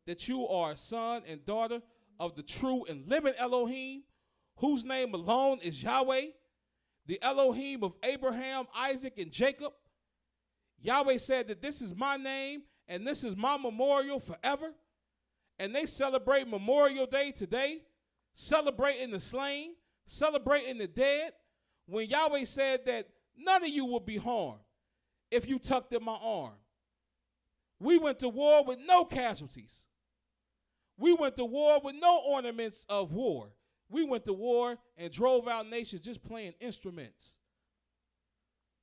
that you are a son and daughter of the true and living Elohim, whose name alone is Yahweh, the Elohim of Abraham, Isaac, and Jacob. Yahweh said that this is my name and this is my memorial forever. And they celebrate Memorial Day today, celebrating the slain, celebrating the dead, when Yahweh said that none of you will be harmed if you tucked in my arm. We went to war with no casualties. We went to war with no ornaments of war. We went to war and drove out nations just playing instruments.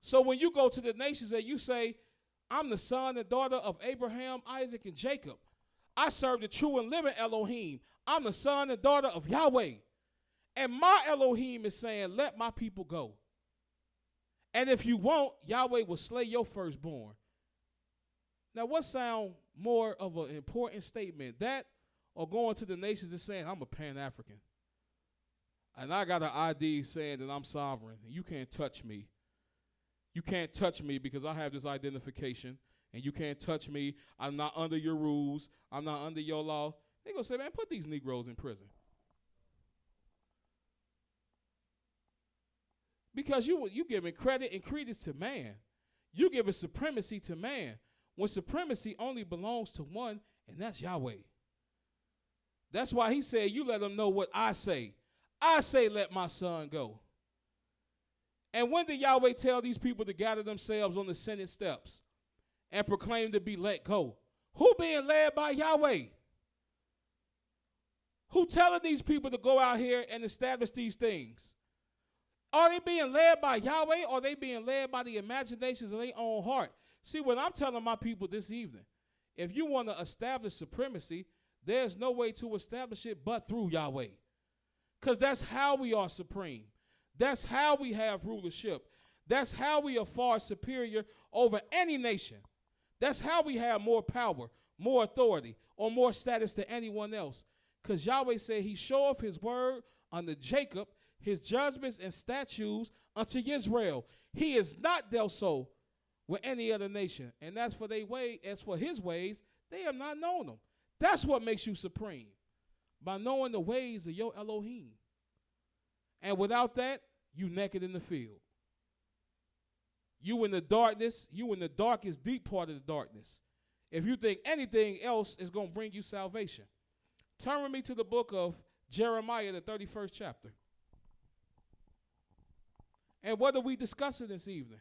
So when you go to the nations and you say, I'm the son and daughter of Abraham, Isaac, and Jacob. I serve the true and living Elohim. I'm the son and daughter of Yahweh. And my Elohim is saying, let my people go. And if you won't, Yahweh will slay your firstborn. Now, what sound more of an important statement? That or going to the nations and saying, I'm a Pan-African. And I got an ID saying that I'm sovereign. And you can't touch me. You can't touch me because I have this identification. And you can't touch me. I'm not under your rules. I'm not under your law. They're going to say, man, put these Negroes in prison. Because you giving credit and credence to man. You giving supremacy to man. When supremacy only belongs to one, and that's Yahweh. That's why he said, you let them know what I say. I say, let my son go. And when did Yahweh tell these people to gather themselves on the Senate steps and proclaim to be let go? Who being led by Yahweh? Who telling these people to go out here and establish these things? Are they being led by Yahweh, or are they being led by the imaginations of their own heart? See, what I'm telling my people this evening, if you want to establish supremacy, there's no way to establish it but through Yahweh. Because that's how we are supreme. That's how we have rulership. That's how we are far superior over any nation. That's how we have more power, more authority, or more status than anyone else. Because Yahweh said he showeth his word unto Jacob, his judgments and statutes unto Israel. He is not dealt so with any other nation. And as for his ways, they have not known them. That's what makes you supreme, by knowing the ways of your Elohim. And without that, you naked in the field. You in the darkness, you in the darkest, deep part of the darkness. If you think anything else is going to bring you salvation. Turn with me to the book of Jeremiah, the 31st chapter. And what are we discussing this evening?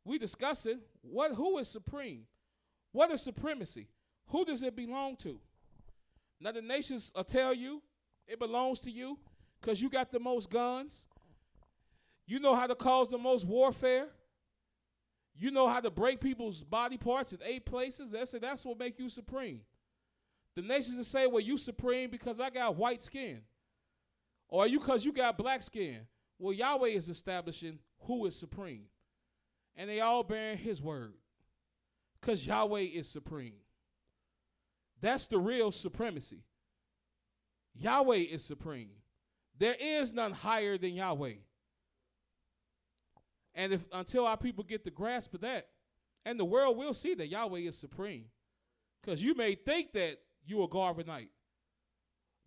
We discussing who is supreme? What is supremacy? Who does it belong to? Now the nations will tell you it belongs to you because you got the most guns. You know how to cause the most warfare. You know how to break people's body parts in 8 places. That's what make you supreme. The nations will say, well, you supreme because I got white skin. Or you because you got black skin. Well, Yahweh is establishing who is supreme. And they all bearing his word. Because Yahweh is supreme. That's the real supremacy. Yahweh is supreme. There is none higher than Yahweh. And until our people get the grasp of that, and the world will see that Yahweh is supreme. Because you may think that you're a Garvanite.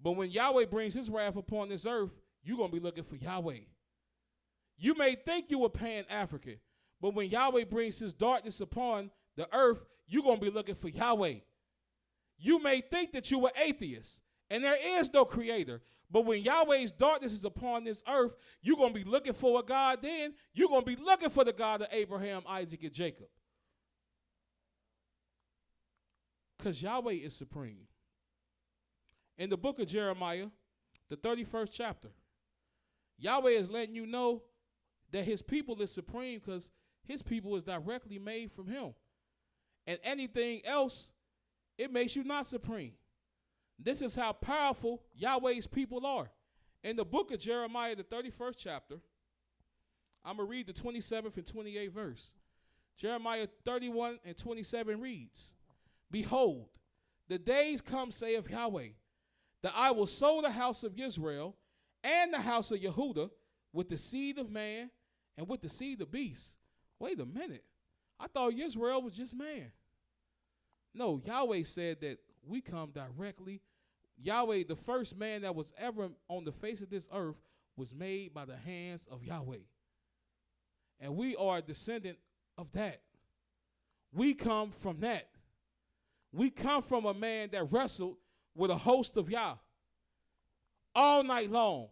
But when Yahweh brings his wrath upon this earth, you're going to be looking for Yahweh. You may think you're a Pan-African. But when Yahweh brings his darkness upon the earth, you're going to be looking for Yahweh. You may think that you were atheist, and there is no creator. But when Yahweh's darkness is upon this earth, you're going to be looking for a God then. You're going to be looking for the God of Abraham, Isaac, and Jacob. Because Yahweh is supreme. In the book of Jeremiah, the 31st chapter, Yahweh is letting you know that his people is supreme because his people is directly made from him. And anything else, it makes you not supreme. This is how powerful Yahweh's people are. In the book of Jeremiah, the 31st chapter, I'm going to read the 27th and 28th verse. Jeremiah 31:27 reads, Behold, the days come, saith Yahweh, that I will sow the house of Israel and the house of Yehudah with the seed of man and with the seed of beast. Wait a minute. I thought Israel was just man. No, Yahweh said that we come directly. Yahweh, the first man that was ever on the face of this earth, was made by the hands of Yahweh. And we are a descendant of that. We come from that. We come from a man that wrestled with a host of Yah all night long.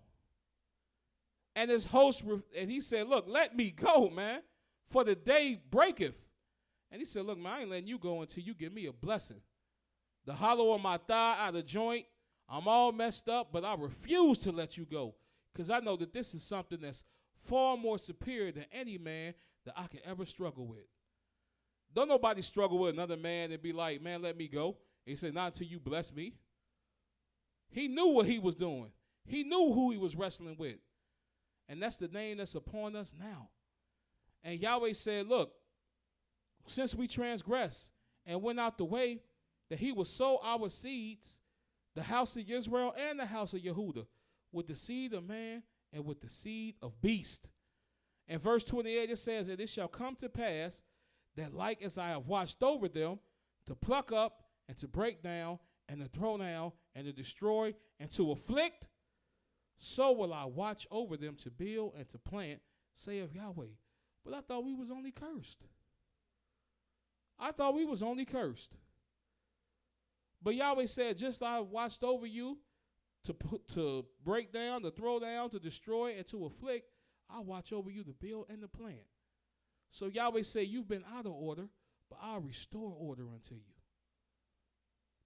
And his host, and he said, look, let me go, man, for the day breaketh. And he said, look, man, I ain't letting you go until you give me a blessing. The hollow of my thigh out of joint, I'm all messed up, but I refuse to let you go because I know that this is something that's far more superior than any man that I can ever struggle with. Don't nobody struggle with another man and be like, man, let me go. And he said, not until you bless me. He knew what he was doing. He knew who he was wrestling with. And that's the name that's upon us now. And Yahweh said, look, since we transgressed and went out the way, that he will sow our seeds, the house of Israel and the house of Yehudah, with the seed of man and with the seed of beast. In verse 28 it says, and it shall come to pass that like as I have watched over them, to pluck up and to break down and to throw down and to destroy and to afflict, so will I watch over them to build and to plant, saith Yahweh. But I thought we was only cursed. I thought we was only cursed. But Yahweh said, just I watched over you to break down, to throw down, to destroy, and to afflict, I'll watch over you to build and to plant. So Yahweh said, you've been out of order, but I'll restore order unto you.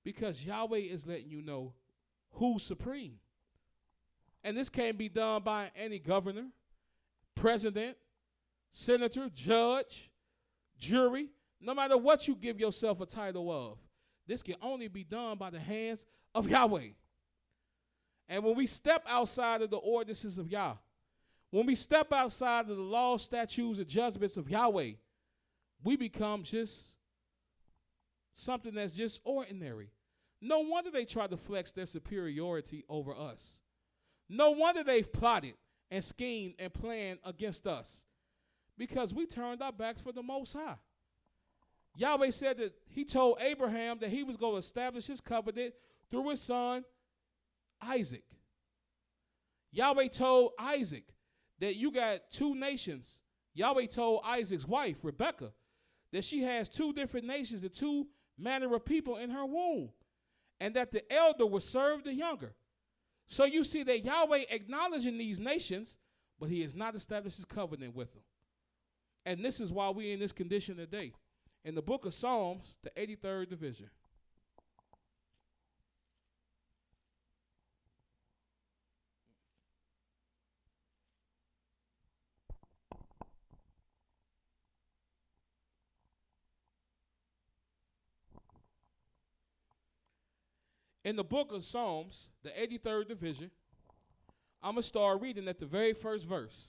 Because Yahweh is letting you know who's supreme. And this can't be done by any governor, president, senator, judge, jury, no matter what you give yourself a title of. This can only be done by the hands of Yahweh. And when we step outside of the ordinances of Yah, when we step outside of the laws, statutes, and judgments of Yahweh, we become just something that's just ordinary. No wonder they try to flex their superiority over us. No wonder they've plotted and schemed and planned against us, because we turned our backs for the Most High. Yahweh said that he told Abraham that he was going to establish his covenant through his son, Isaac. Yahweh told Isaac that you got two nations. Yahweh told Isaac's wife, Rebekah, that she has two different nations and two manner of people in her womb, and that the elder will serve the younger. So you see that Yahweh acknowledging these nations, but he has not established his covenant with them. And this is why we're in this condition today. In the book of Psalms, the 83rd division. In the book of Psalms, the 83rd division, I'm going to start reading at the very first verse.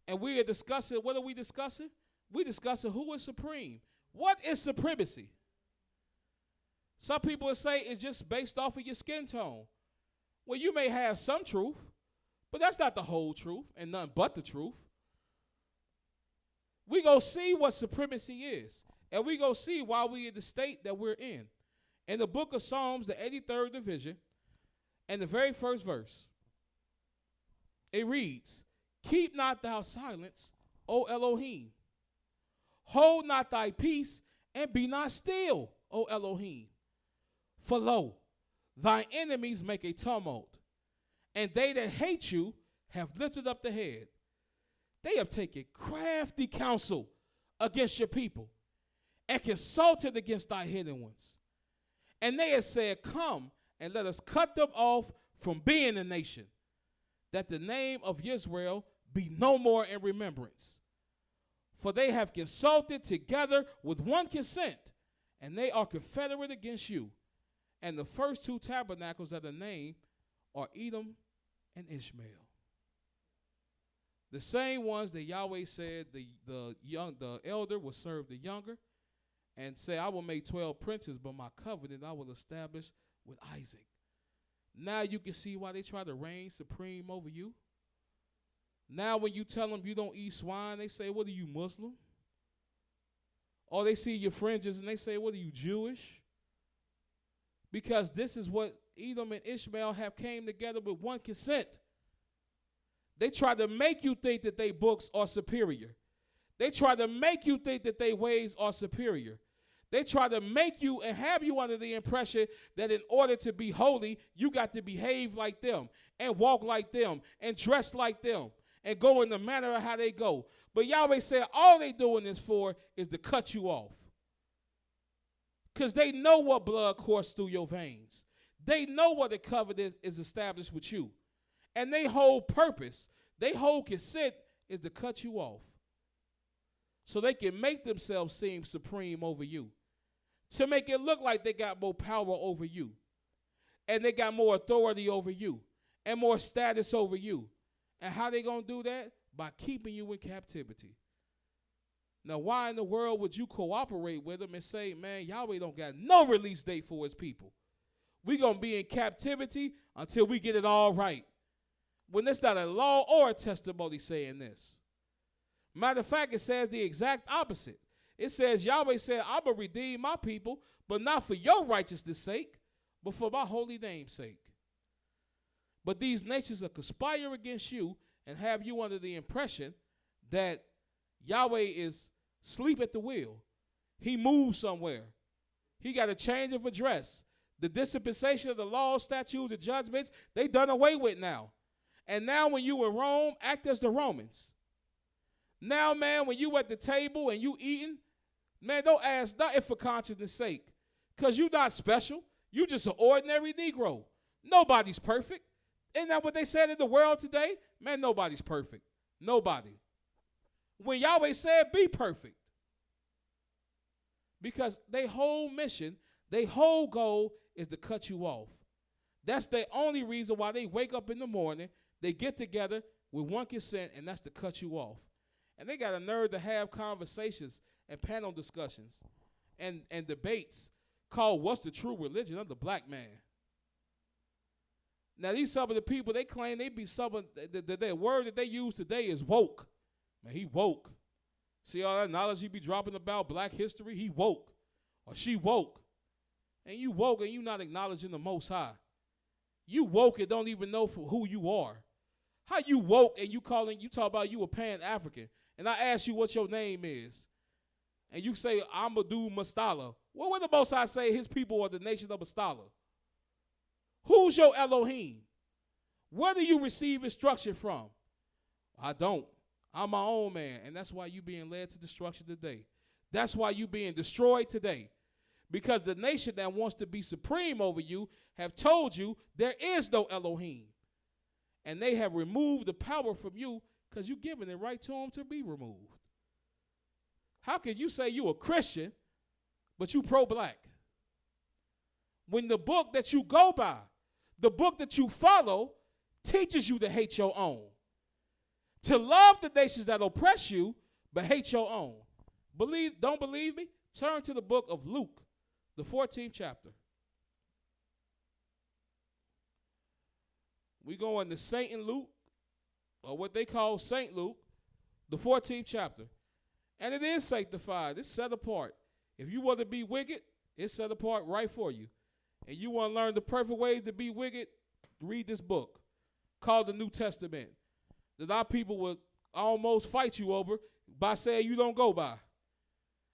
And we are discussing, what are we discussing? We're discussing who is supreme. What is supremacy? Some people will say it's just based off of your skin tone. Well, you may have some truth, but that's not the whole truth and nothing but the truth. We're going to see what supremacy is, and we're going to see why we're in the state that we're in. In the book of Psalms, the 83rd division, and the very first verse, it reads, keep not thou silence, O Elohim. Hold not thy peace, and be not still, O Elohim. For lo, thy enemies make a tumult, and they that hate you have lifted up the head. They have taken crafty counsel against your people, and consulted against thy hidden ones. And they have said, come, and let us cut them off from being a nation, that the name of Israel be no more in remembrance. For they have consulted together with one consent, and they are confederate against you. And the first two tabernacles of the name are Edom and Ishmael. The same ones that Yahweh said the elder will serve the younger, and say, I will make 12 princes, but my covenant I will establish with Isaac. Now you can see why they try to reign supreme over you. Now when you tell them you don't eat swine, they say, what are you, Muslim? Or they see your fringes and they say, what are you, Jewish? Because this is what Edom and Ishmael have came together with one consent. They try to make you think that their books are superior. They try to make you think that their ways are superior. They try to make you and have you under the impression that in order to be holy, you got to behave like them and walk like them and dress like them and go in the manner of how they go. But Yahweh said all they doing this for is to cut you off. Because they know what blood coursed through your veins. They know what the covenant is established with you. And their whole purpose, their whole consent is to cut you off. So they can make themselves seem supreme over you. To make it look like they got more power over you. And they got more authority over you. And more status over you. And how they going to do that? By keeping you in captivity. Now, why in the world would you cooperate with them and say, man, Yahweh don't got no release date for his people. We're going to be in captivity until we get it all right. When there's not a law or a testimony saying this. Matter of fact, it says the exact opposite. It says, Yahweh said, I'm going to redeem my people, but not for your righteousness' sake, but for my holy name's sake. But these nations will conspire against you and have you under the impression that Yahweh is asleep at the wheel. He moved somewhere. He got a change of address. The dispensation of the law, statutes, the judgments, they done away with now. And now when you in Rome, act as the Romans. Now, man, when you at the table and you eating, man, don't ask nothing for conscience sake. Because you not special. You just an ordinary Negro. Nobody's perfect. Isn't that what they said in the world today? Man, nobody's perfect. Nobody. When Yahweh said, be perfect. Because their whole mission, their whole goal is to cut you off. That's the only reason why they wake up in the morning, they get together with one consent, and that's to cut you off. And they got a nerve to have conversations and panel discussions and debates called What's the True Religion of the Black Man? Now, these some of the people, they claim they be some of the word that they use today is woke. Man, he woke. See all that knowledge he be dropping about black history? He woke. Or she woke. And you woke and you not acknowledging the Most High. You woke and don't even know for who you are. How you woke and you talk about you a Pan-African. And I ask you what your name is. And you say, Amadou Mustala. Well, what the Most High say his people are the nation of Mustala? Who's your Elohim? Where do you receive instruction from? I don't. I'm my own man. And that's why you being led to destruction today. That's why you being destroyed today. Because the nation that wants to be supreme over you have told you there is no Elohim. And they have removed the power from you because you're giving it right to them to be removed. How can you say you a Christian, but you pro-black? When the book that you go by, the book that you follow, teaches you to hate your own. To love the nations that oppress you, but hate your own. Don't believe me? Turn to the book of Luke, the 14th chapter. We go into Saint Luke, or what they call Saint Luke, the 14th chapter. And it is sanctified. It's set apart. If you want to be wicked, it's set apart right for you. And you want to learn the perfect ways to be wicked, read this book called the New Testament that our people would almost fight you over by saying you don't go by.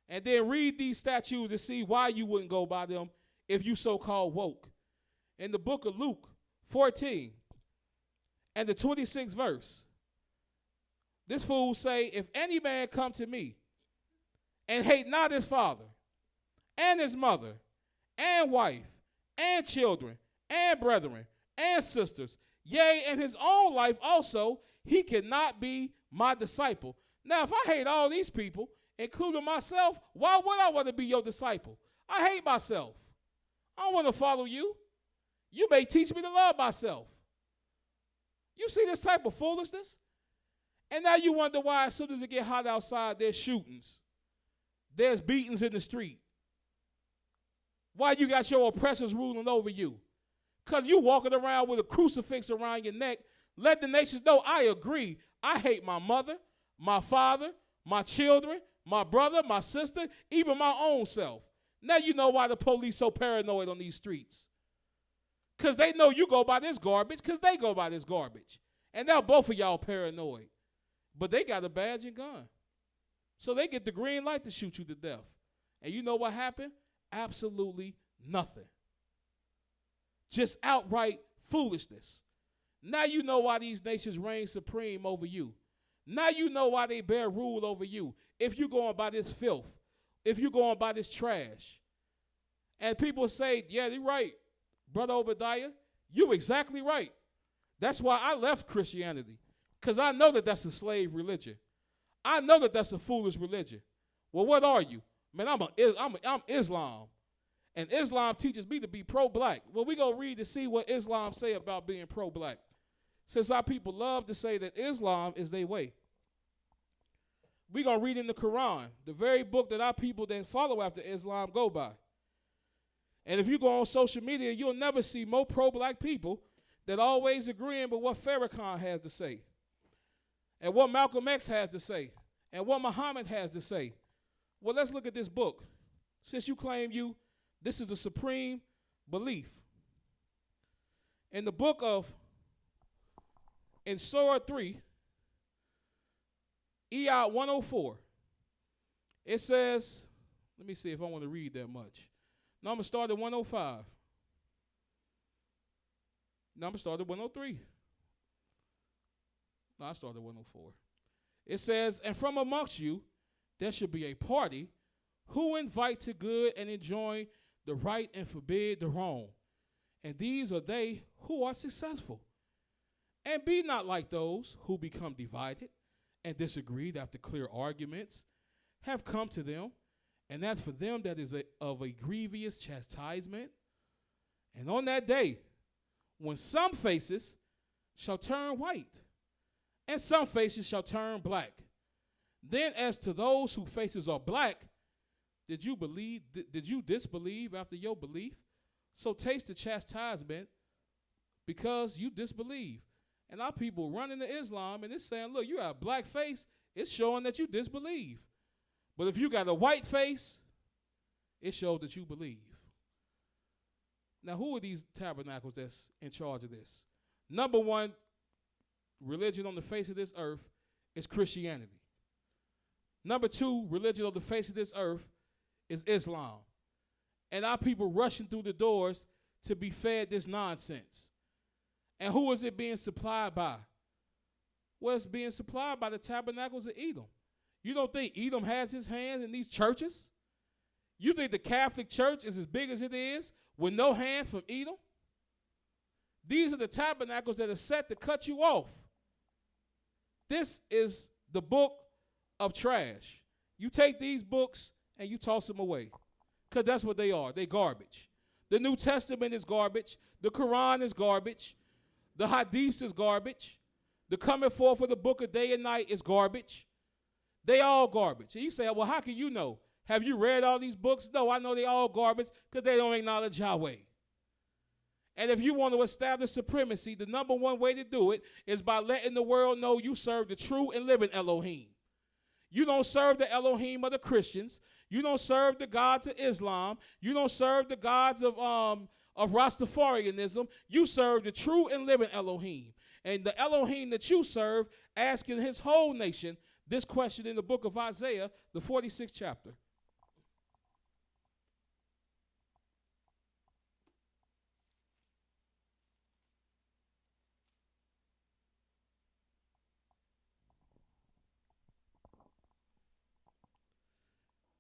And then read these statutes to see why you wouldn't go by them if you so-called woke. In the book of Luke 14 and the 26th verse, this fool say, if any man come to me and hate not his father and his mother and wife and children and brethren and sisters, yea, and his own life also, he cannot be my disciple. Now, if I hate all these people, including myself, why would I want to be your disciple? I hate myself. I don't want to follow you. You may teach me to love myself. You see this type of foolishness? And now you wonder why as soon as it get hot outside, there's shootings. There's beatings in the street. Why you got your oppressors ruling over you? Because you walking around with a crucifix around your neck. Let the nations know, I agree. I hate my mother, my father, my children, my brother, my sister, even my own self. Now you know why the police so paranoid on these streets. Because they know you go by this garbage, because they go by this garbage. And now both of y'all paranoid. But they got a badge and gun. So they get the green light to shoot you to death. And you know what happened? Absolutely nothing. Just outright foolishness. Now you know why these nations reign supreme over you. Now you know why they bear rule over you. If you're going by this filth, if you're going by this trash. And people say, yeah, you're right, Brother Obadiah. You're exactly right. That's why I left Christianity. Because I know that that's a slave religion. I know that that's a foolish religion. Well, what are you? Man, I'm Islam. And Islam teaches me to be pro-black. Well, we're going to read to see what Islam say about being pro-black. Since our people love to say that Islam is their way. We're going to read in the Quran, the very book that our people that follow after Islam go by. And if you go on social media, you'll never see more pro-black people that always agreeing with what Farrakhan has to say. And what Malcolm X has to say. And what Muhammad has to say. Well, let's look at this book. Since you claim this is the supreme belief. In the book in Surah 3, IshiYAH 104, it says, let me see if I want to read that much. No, I'm going to start at 105. No, I'm going to start at 103. No, I started at 104. It says, and from amongst you, there should be a party who invite to good and enjoin the right and forbid the wrong. And these are they who are successful. And be not like those who become divided and disagreed after clear arguments have come to them. And that's for them that is of a grievous chastisement. And on that day, when some faces shall turn white, and some faces shall turn black. Then as to those whose faces are black, did you disbelieve after your belief? So taste the chastisement because you disbelieve. And our people run into Islam and it's saying, look, you have a black face, it's showing that you disbelieve. But if you got a white face, it shows that you believe. Now, who are these tabernacles that's in charge of this? Number one religion on the face of this earth is Christianity. Number two religion on the face of this earth is Islam. And our people rushing through the doors to be fed this nonsense. And who is it being supplied by? Well, it's being supplied by the tabernacles of Edom. You don't think Edom has his hands in these churches? You think the Catholic Church is as big as it is with no hand from Edom? These are the tabernacles that are set to cut you off. This is the book of trash. You take these books and you toss them away because that's what they are. They're garbage. The New Testament is garbage. The Quran is garbage. The Hadiths is garbage. The coming forth of the book of day and night is garbage. They all garbage. And you say, well, how can you know? Have you read all these books? No, I know they all garbage because they don't acknowledge Yahweh. And if you want to establish supremacy, the number one way to do it is by letting the world know you serve the true and living Elohim. You don't serve the Elohim of the Christians. You don't serve the gods of Islam. You don't serve the gods of Rastafarianism. You serve the true and living Elohim. And the Elohim that you serve asking his whole nation this question in the book of Isaiah, the 46th chapter.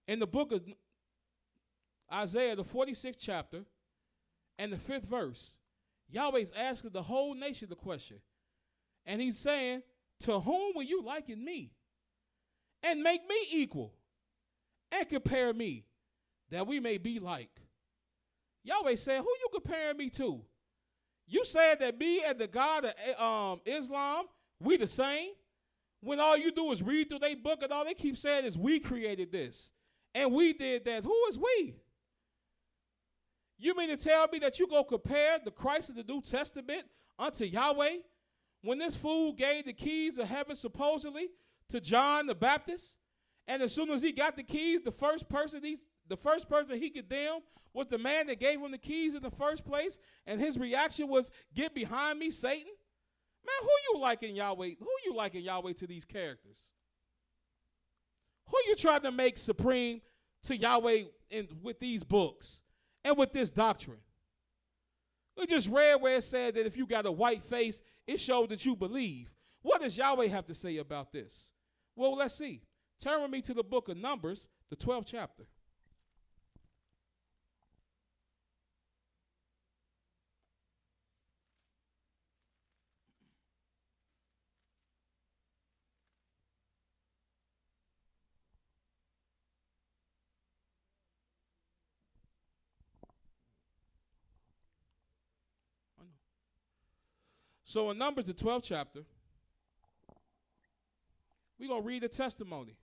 In the book of Isaiah, the 46th chapter, and the 5th verse, Yahweh's asking the whole nation the question. And he's saying, to whom will you liken me? And make me equal. And compare me, that we may be like. Yahweh said, who you comparing me to? You said that me and the God of Islam, we the same? when all you do is read through their book and all they keep saying is we created this and we did that. Who is we? You mean to tell me that you go compare the Christ of the New Testament unto Yahweh when this fool gave the keys of heaven supposedly to John the Baptist? And as soon as he got the keys, the first person he condemned was the man that gave him the keys in the first place, and his reaction was, "Get behind me, Satan." Man, who you liking Yahweh? Who you liking Yahweh to these characters? Who you trying to make supreme to Yahweh with these books and with this doctrine? We just read where it said that if you got a white face, it showed that you believe. What does Yahweh have to say about this? Well, let's see. Turn with me to the book of Numbers, the 12th chapter. So in Numbers, the 12th chapter, we're going to read the testimony.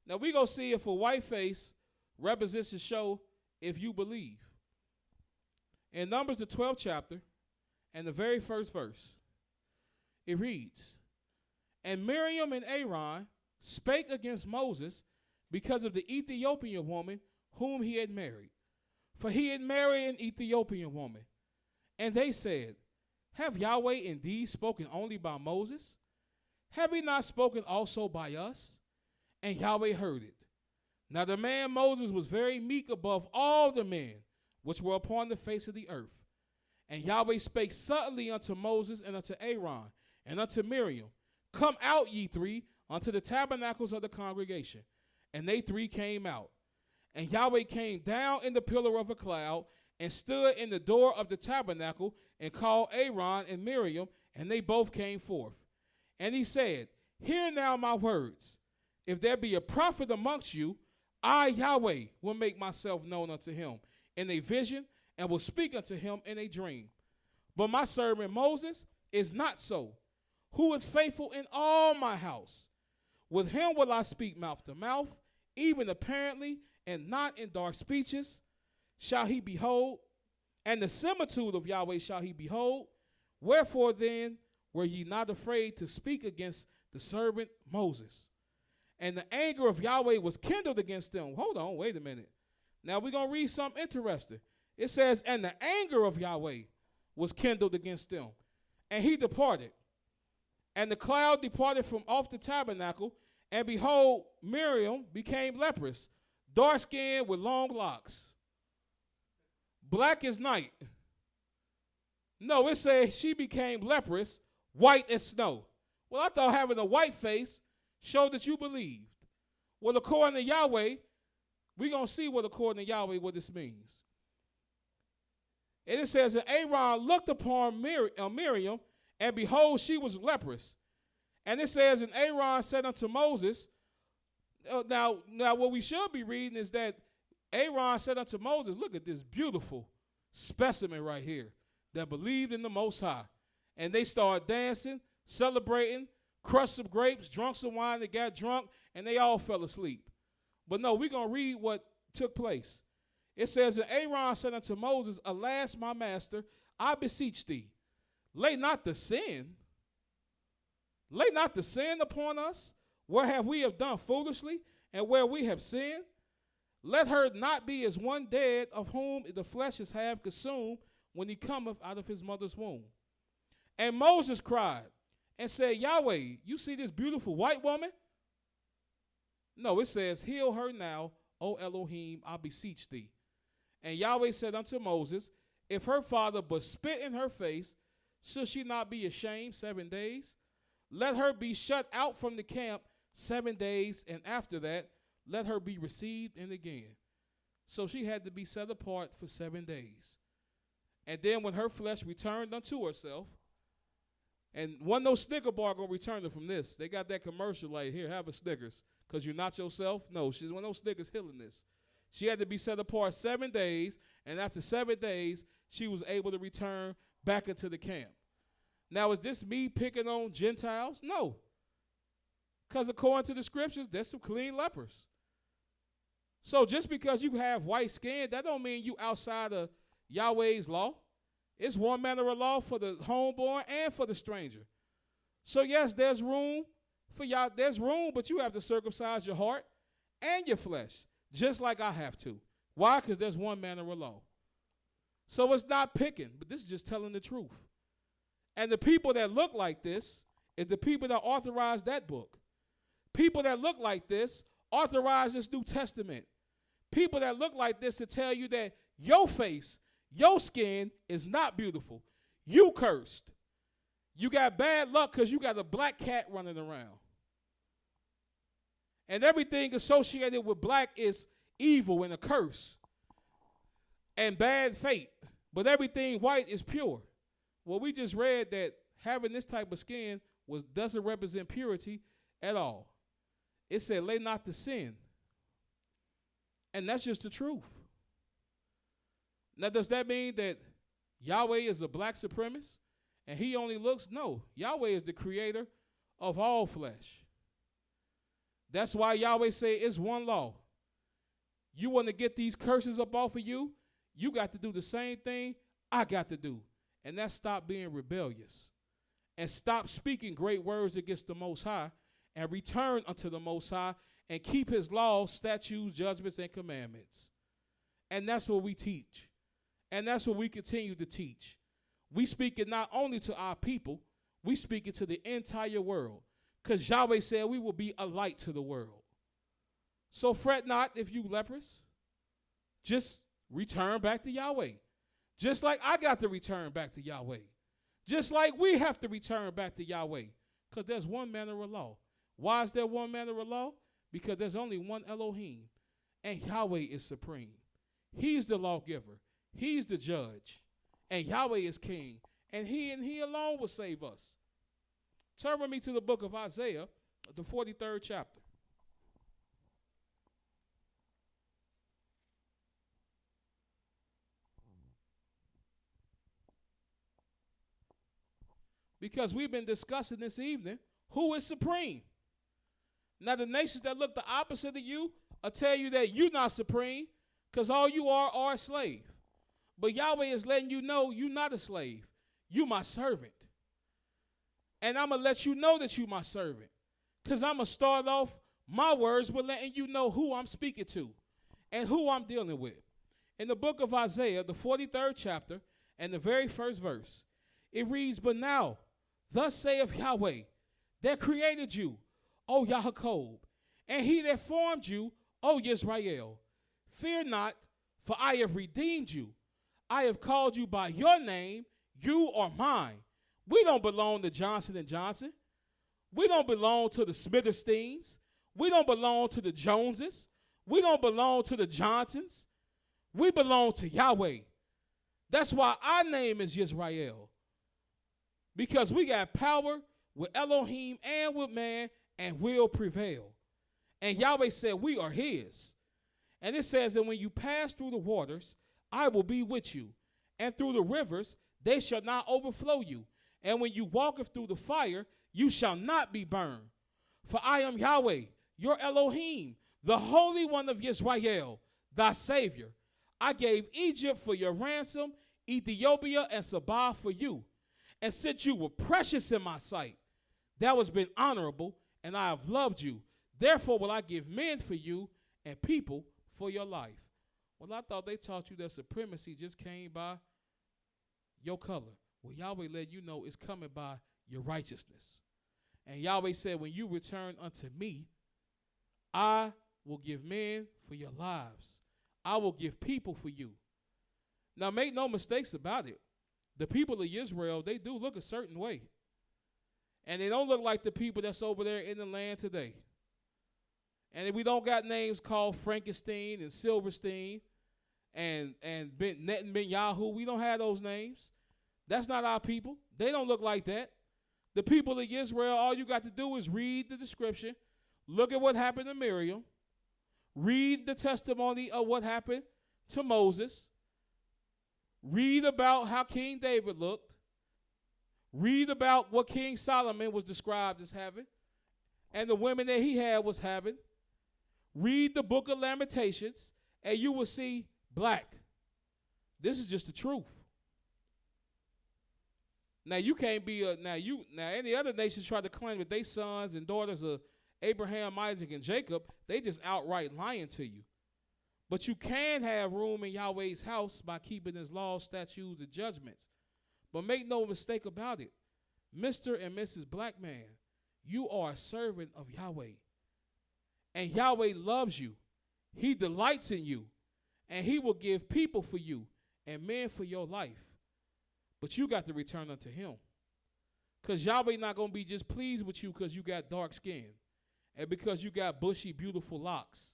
Now we're going to see if a white face represents to show if you believe. In Numbers, the 12th chapter, and the very first verse, it reads, "And Miriam and Aaron spake against Moses because of the Ethiopian woman whom he had married. For he had married an Ethiopian woman. And they said, Have Yahweh indeed spoken only by Moses? Have he not spoken also by us? And Yahweh heard it. Now the man Moses was very meek above all the men which were upon the face of the earth. And Yahweh spake suddenly unto Moses and unto Aaron and unto Miriam, Come out, ye three, unto the tabernacles of the congregation. And they three came out. And Yahweh came down in the pillar of a cloud and stood in the door of the tabernacle and called Aaron and Miriam, and they both came forth. And he said, Hear now my words. If there be a prophet amongst you, I, Yahweh, will make myself known unto him in a vision and will speak unto him in a dream. But my servant Moses is not so, who is faithful in all my house. With him will I speak mouth to mouth, even apparently, and not in dark speeches shall he behold, and the similitude of Yahweh shall he behold. Wherefore then were ye not afraid to speak against the servant Moses? And the anger of Yahweh was kindled against them. Hold on, wait a minute. Now we're going to read something interesting. It says, And the anger of Yahweh was kindled against them, and he departed. And the cloud departed from off the tabernacle, and behold, Miriam became leprous, dark-skinned with long locks, black as night. No, it says she became leprous, white as snow. Well, I thought having a white face showed that you believed. Well, according to Yahweh, we're going to see what according to Yahweh what this means. And it says that Aaron looked upon Miriam, and behold, she was leprous. And it says, And Aaron said unto Moses, now what we should be reading is that Aaron said unto Moses, Look at this beautiful specimen right here that believed in the Most High. And they started dancing, celebrating, crushed some grapes, drunk some wine, they got drunk, and they all fell asleep. But no, we're going to read what took place. It says, And Aaron said unto Moses, Alas, my master, I beseech thee, lay not the sin upon us, where have we have done foolishly, and where we have sinned. Let her not be as one dead, of whom the flesh is half consumed, when he cometh out of his mother's womb. And Moses cried and said, Yahweh, you see this beautiful white woman? No, it says, Heal her now, O Elohim, I beseech thee. And Yahweh said unto Moses, If her father but spit in her face, should she not be ashamed 7 days? Let her be shut out from the camp 7 days, and after that, let her be received in again. So she had to be set apart for 7 days. And then when her flesh returned unto herself, and wasn't no Snicker bar going to return her from this. They got that commercial like, Here, have a Snickers, because you're not yourself. No, she wasn't no Snickers healing this. She had to be set apart 7 days, and after 7 days, she was able to return back into the camp. Now, is this me picking on Gentiles? No. Because according to the scriptures, there's some clean lepers. So just because you have white skin, that don't mean you outside of Yahweh's law. It's one manner of law for the homeborn and for the stranger. So yes, there's room for y'all. There's room, but you have to circumcise your heart and your flesh, just like I have to. Why? Because there's one manner of law. So it's not picking, but this is just telling the truth. And the people that look like this is the people that authorize that book. People that look like this authorize this New Testament. People that look like this to tell you that your face, your skin is not beautiful. You cursed. You got bad luck because you got a black cat running around. And everything associated with black is evil and a curse and bad fate. But everything white is pure. Well, we just read that having this type of skin doesn't represent purity at all. It said, lay not the sin. And that's just the truth. Now, does that mean that Yahweh is a black supremacist and he only looks? No. Yahweh is the creator of all flesh. That's why Yahweh say it's one law. You want to get these curses up off of you, you got to do the same thing I got to do. And that's stop being rebellious. And stop speaking great words against the Most High and return unto the Most High and keep his laws, statutes, judgments, and commandments. And that's what we teach. And that's what we continue to teach. We speak it not only to our people, we speak it to the entire world. Because Yahweh said we will be a light to the world. So fret not if you lepers. Just return back to Yahweh. Just like I got to return back to Yahweh. Just like we have to return back to Yahweh. Because there's one manner of law. Why is there one manner of law? Because there's only one Elohim. And Yahweh is supreme. He's the lawgiver. He's the judge. And Yahweh is king. And he alone will save us. Turn with me to the book of Isaiah, the 43rd chapter. Because we've been discussing this evening who is supreme. Now, the nations that look the opposite of you will tell you that you're not supreme because all you are a slave. But Yahweh is letting you know you're not a slave. You my servant. And I'm going to let you know that you my servant because I'm going to start off my words with letting you know who I'm speaking to and who I'm dealing with. In the book of Isaiah, the 43rd chapter and the very first verse, it reads, but now, thus saith Yahweh, that created you, O Yaakov, and he that formed you, O Yisrael. Fear not, for I have redeemed you. I have called you by your name, you are mine. We don't belong to Johnson & Johnson. We don't belong to the Smithersteins. We don't belong to the Joneses. We don't belong to the Johnsons. We belong to Yahweh. That's why our name is Yisrael. Because we got power with Elohim and with man and will prevail. And Yahweh said we are his. And it says that when you pass through the waters, I will be with you. And through the rivers, they shall not overflow you. And when you walketh through the fire, you shall not be burned. For I am Yahweh, your Elohim, the Holy One of Yisrael, thy Savior. I gave Egypt for your ransom, Ethiopia and Sabah for you. And since you were precious in my sight, that was been honorable, and I have loved you. Therefore will I give men for you and people for your life. Well, I thought they taught you that supremacy just came by your color. Well, Yahweh let you know it's coming by your righteousness. And Yahweh said, when you return unto me, I will give men for your lives. I will give people for you. Now, make no mistakes about it. The people of Israel, they do look a certain way. And they don't look like the people that's over there in the land today. And we don't got names called Frankenstein and Silverstein and Net and Ben Yahoo. We don't have those names. That's not our people. They don't look like that. The people of Israel, all you got to do is read the description, look at what happened to Miriam, read the testimony of what happened to Moses, read about how King David looked, read about what King Solomon was described as having, and the women that he had was having, read the book of Lamentations, and you will see black. This is just the truth. Now you can't be now any other nations try to claim that they sons and daughters of Abraham, Isaac, and Jacob, they just outright lying to you. But you can have room in Yahweh's house by keeping his laws, statutes, and judgments. But make no mistake about it, Mr. and Mrs. Black Man, you are a servant of Yahweh. And Yahweh loves you. He delights in you. And he will give people for you and men for your life. But you got to return unto him. Because Yahweh not going to be just pleased with you because you got dark skin. And because you got bushy, beautiful locks.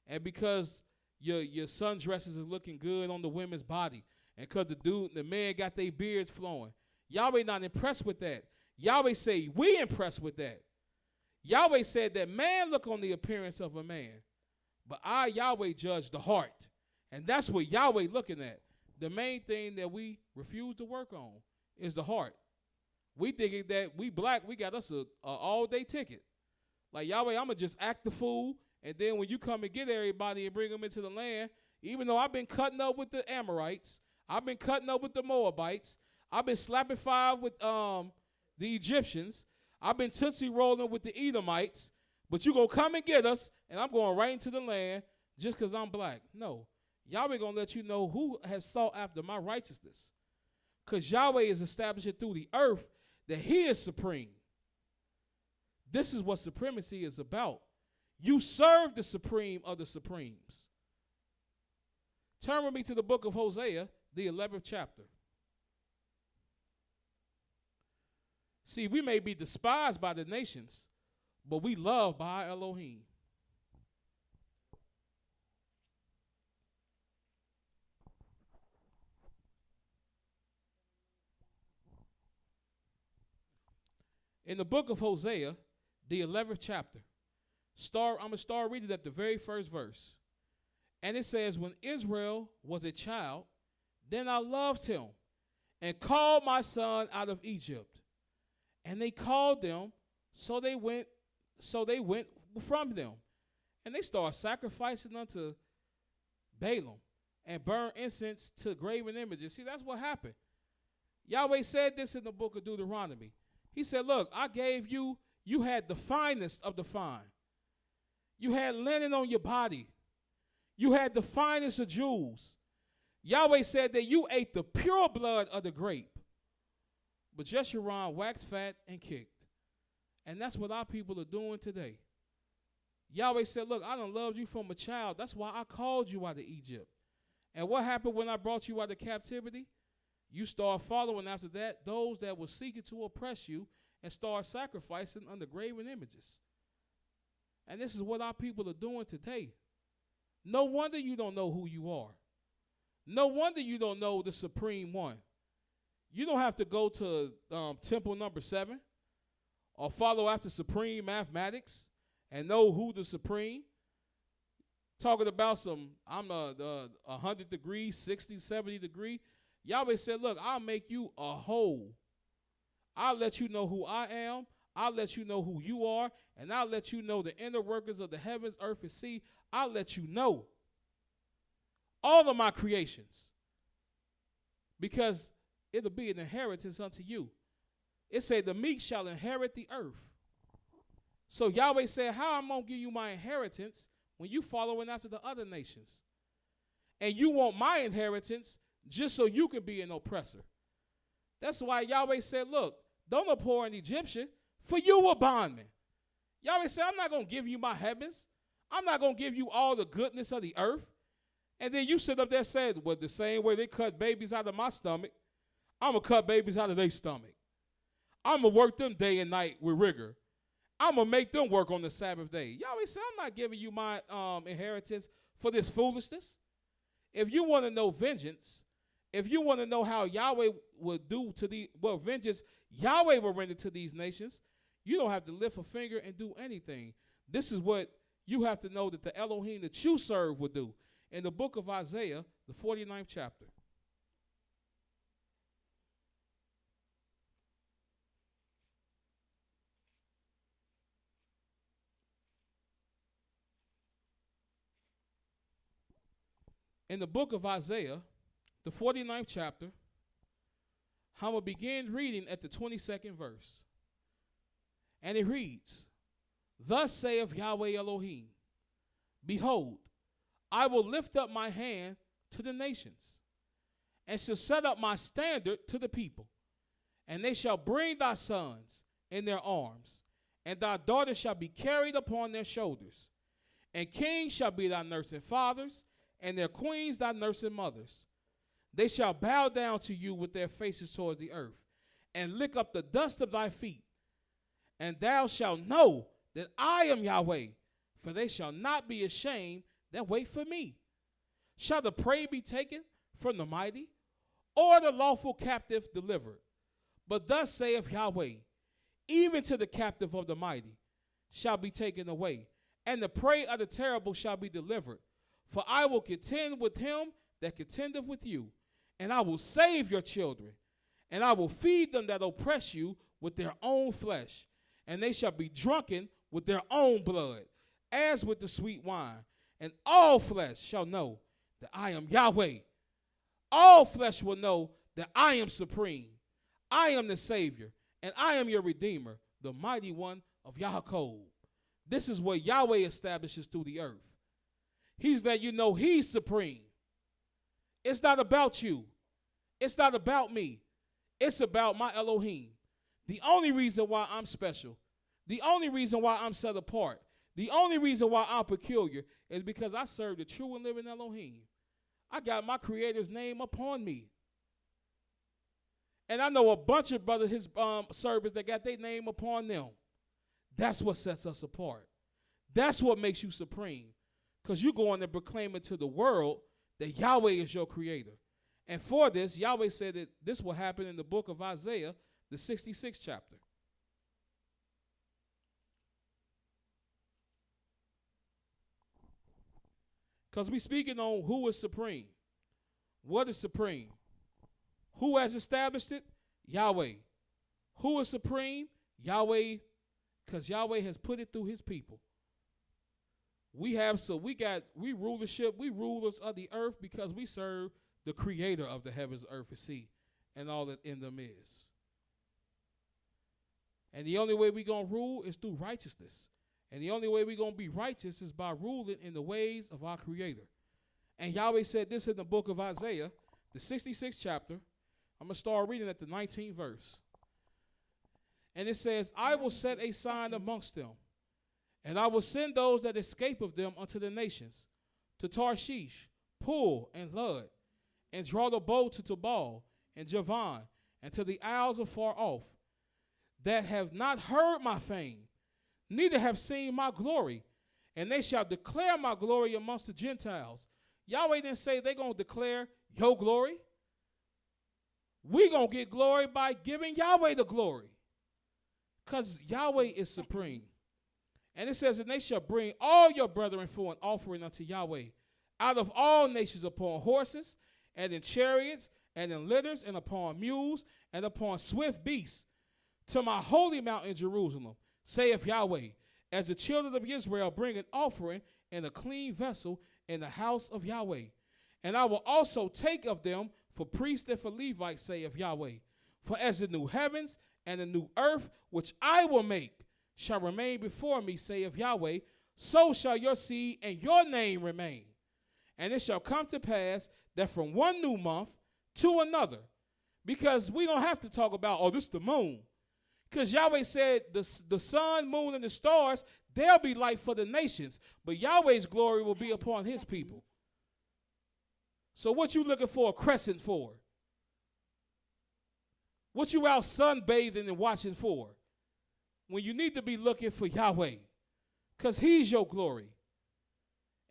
And because your sundresses is looking good on the women's body. And because the men got their beards flowing. Yahweh not impressed with that. Yahweh say we impressed with that. Yahweh said that man look on the appearance of a man. But I, Yahweh, judge the heart. And that's what Yahweh looking at. The main thing that we refuse to work on is the heart. We thinking that we black, we got us a all-day ticket. Like, Yahweh, I'm going to just act the fool, and then when you come and get everybody and bring them into the land, even though I've been cutting up with the Amorites, I've been cutting up with the Moabites, I've been slapping five with the Egyptians, I've been tootsie rolling with the Edomites, but you going to come and get us, and I'm going right into the land just because I'm black. No. Yahweh going to let you know who has sought after my righteousness. Because Yahweh is establishing through the earth that he is supreme. This is what supremacy is about. You serve the supreme of the supremes. Turn with me to the book of Hosea, the 11th chapter. See, we may be despised by the nations, but we love by Elohim. In the book of Hosea, the 11th chapter, I'm going to start reading at the very first verse. And it says, when Israel was a child, then I loved him and called my son out of Egypt. And they called them, so they went from them. And they started sacrificing unto Balaam and burned incense to graven images. See, that's what happened. Yahweh said this in the book of Deuteronomy. He said, look, I gave you had the finest of the fine. You had linen on your body. You had the finest of jewels. Yahweh said that you ate the pure blood of the grape. But Jeshurun waxed fat and kicked. And that's what our people are doing today. Yahweh said, look, I done loved you from a child. That's why I called you out of Egypt. And what happened when I brought you out of captivity? You start following after that those that were seeking to oppress you and start sacrificing under graven images. And this is what our people are doing today. No wonder you don't know who you are. No wonder you don't know the Supreme One. You don't have to go to temple number 7 or follow after supreme mathematics and know who the supreme. Talking about I'm 100 degrees, 60, 70 degree. Yahweh said, look, I'll make you a whole. I'll let you know who I am. I'll let you know who you are. And I'll let you know the inner workers of the heavens, earth, and sea. I'll let you know all of my creations. Because it'll be an inheritance unto you. It said the meek shall inherit the earth. So Yahweh said, how I'm going to give you my inheritance when you following after the other nations? And you want my inheritance just so you can be an oppressor. That's why Yahweh said, look, don't abhor an Egyptian, for you a bondman. Yahweh said, I'm not going to give you my heavens. I'm not going to give you all the goodness of the earth. And then you sit up there and say, well, the same way they cut babies out of my stomach, I'm going to cut babies out of their stomach. I'm going to work them day and night with rigor. I'm going to make them work on the Sabbath day. Yahweh said, I'm not giving you my inheritance for this foolishness. If you want to know vengeance, if you want to know how Yahweh will do to vengeance Yahweh will render to these nations, you don't have to lift a finger and do anything. This is what you have to know that the Elohim that you serve will do. In the book of Isaiah, the 49th chapter. in the book of Isaiah, the 49th chapter, I'm going to begin reading at the 22nd verse. And it reads, Thus saith Yahweh Elohim, Behold, I will lift up my hand to the nations, and shall set up my standard to the people. And they shall bring thy sons in their arms, and thy daughters shall be carried upon their shoulders. And kings shall be thy nursing fathers, and their queens thy nursing mothers. They shall bow down to you with their faces towards the earth, and lick up the dust of thy feet. And thou shalt know that I am Yahweh, for they shall not be ashamed that wait for me. Shall the prey be taken from the mighty, or the lawful captive delivered? But thus saith Yahweh, even to the captive of the mighty shall be taken away, and the prey of the terrible shall be delivered. For I will contend with him that contendeth with you, and I will save your children, and I will feed them that oppress you with their own flesh, and they shall be drunken with their own blood, as with the sweet wine. And all flesh shall know that I am Yahweh. All flesh will know that I am supreme. I am the Savior, and I am your Redeemer, the mighty one of Yaakov. This is what Yahweh establishes through the earth. He's letting you know he's supreme. It's not about you. It's not about me. It's about my Elohim. The only reason why I'm special, the only reason why I'm set apart, the only reason why I'm peculiar is because I serve the true and living Elohim. I got my Creator's name upon me. And I know a bunch of brothers, his servants that got their name upon them. That's what sets us apart. That's what makes you supreme. Because you're going to proclaim it to the world that Yahweh is your creator. And for this, Yahweh said that this will happen in the book of Isaiah, the 66th chapter. Because we're speaking on who is supreme. What is supreme? Who has established it? Yahweh. Who is supreme? Yahweh, because Yahweh has put it through his people. We rulership, we rulers of the earth because we serve the creator of the heavens, earth, and sea, and all that in them is. And the only way we're going to rule is through righteousness. And the only way we're going to be righteous is by ruling in the ways of our creator. And Yahweh said this in the book of Isaiah, the 66th chapter. I'm going to start reading at the 19th verse. And it says, I will set a sign amongst them, and I will send those that escape of them unto the nations, to Tarshish, Pul, and Lud, and draw the bow to Tubal, and Javan, and to the isles afar off, that have not heard my fame, neither have seen my glory, and they shall declare my glory amongst the Gentiles. Yahweh didn't say they're going to declare your glory. We're going to get glory by giving Yahweh the glory, because Yahweh is supreme. And it says, and they shall bring all your brethren for an offering unto Yahweh, out of all nations upon horses, and in chariots, and in litters, and upon mules, and upon swift beasts, to my holy mountain Jerusalem, saith Yahweh, as the children of Israel bring an offering in a clean vessel in the house of Yahweh. And I will also take of them for priests and for Levites, saith Yahweh. For as the new heavens and the new earth, which I will make, shall remain before me, saith Yahweh, so shall your seed and your name remain. And it shall come to pass that from one new month to another, because we don't have to talk about, oh, this is the moon. Because Yahweh said the sun, moon, and the stars, they'll be light for the nations, but Yahweh's glory will be upon his people. So what you looking for a crescent for? What you out sunbathing and watching for? When you need to be looking for Yahweh, because he's your glory.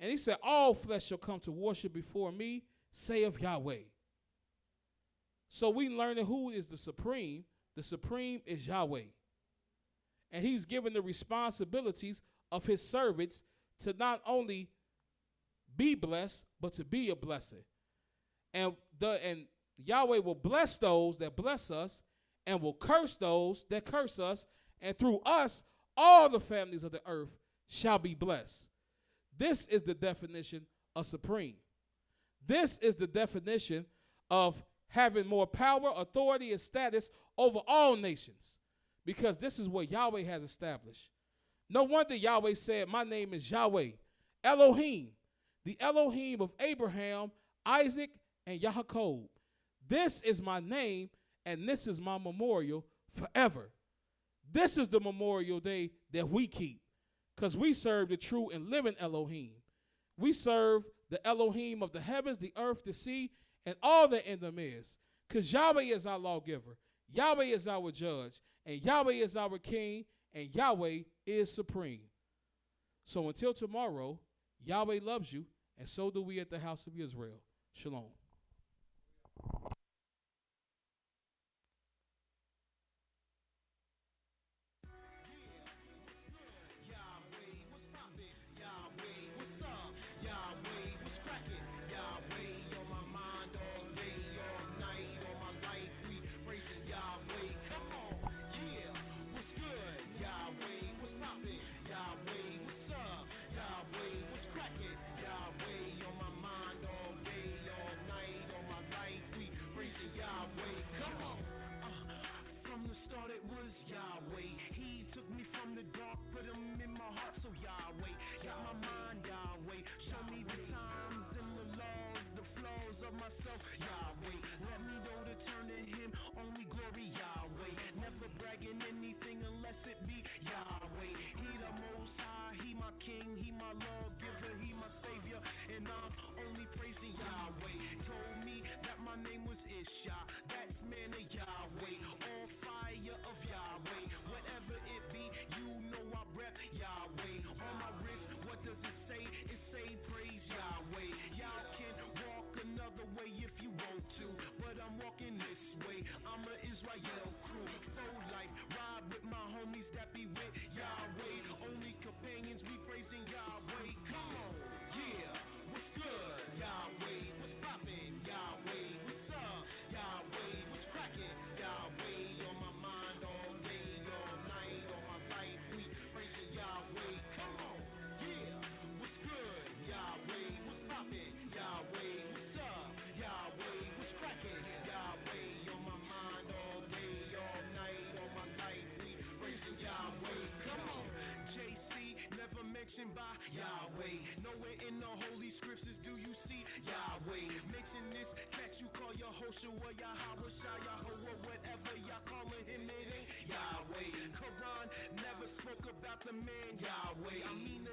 And he said, all flesh shall come to worship before me, saith Yahweh. So we learning who is the supreme. The supreme is Yahweh. And he's given the responsibilities of his servants to not only be blessed, but to be a blessing. And Yahweh will bless those that bless us, and will curse those that curse us, and through us, all the families of the earth shall be blessed. This is the definition of supreme. This is the definition of having more power, authority, and status over all nations, because this is what Yahweh has established. No wonder Yahweh said, my name is Yahweh, Elohim, the Elohim of Abraham, Isaac, and Yaakov. This is my name, and this is my memorial forever. This is the Memorial Day that we keep, because we serve the true and living Elohim. We serve the Elohim of the heavens, the earth, the sea, and all that in them is, because Yahweh is our lawgiver, Yahweh is our judge, and Yahweh is our king, and Yahweh is supreme. So until tomorrow, Yahweh loves you, and so do we at the house of Yisrael. Shalom. Yahweh, let me know to turn to him, only glory Yahweh, never bragging anything unless it be Yahweh. He the most high, he my king, he my lawgiver, he my savior, and I'm only praising Yahweh. Told me that my name was IshiYAH, that's man of Yahweh, all fire of Yahweh, whatever it be, you know I rep Yahweh. On my wrist, what does it say? It say praise Yahweh. Y'all can walk another way if you want to, but I'm walking this way. I'm a Israel crew, full life, ride with my homies that be with Yahweh. Only companions, we praising Yahweh. Come on, yeah, what's good? Yahweh, what's poppin'? Yahweh, what's up? Yahweh, what's crackin'? Yahweh, on my mind all day, all night, all my life, we praising Yahweh. Come on, yeah, what's good? Yahweh, what's poppin'? Yahweh, what's up? Yahweh, what's crackin'? Yahweh, on my mind all day, all night, all my life, we praising Yahweh. Come on, JC, never mentioned by Yahweh. Nowhere in the holy scriptures do you see Yahweh. Mention this text, you call YAH'S Yahawashi, whatever y'all calling him, it ain't Yahweh. Quran never spoke about the man Yahweh. I mean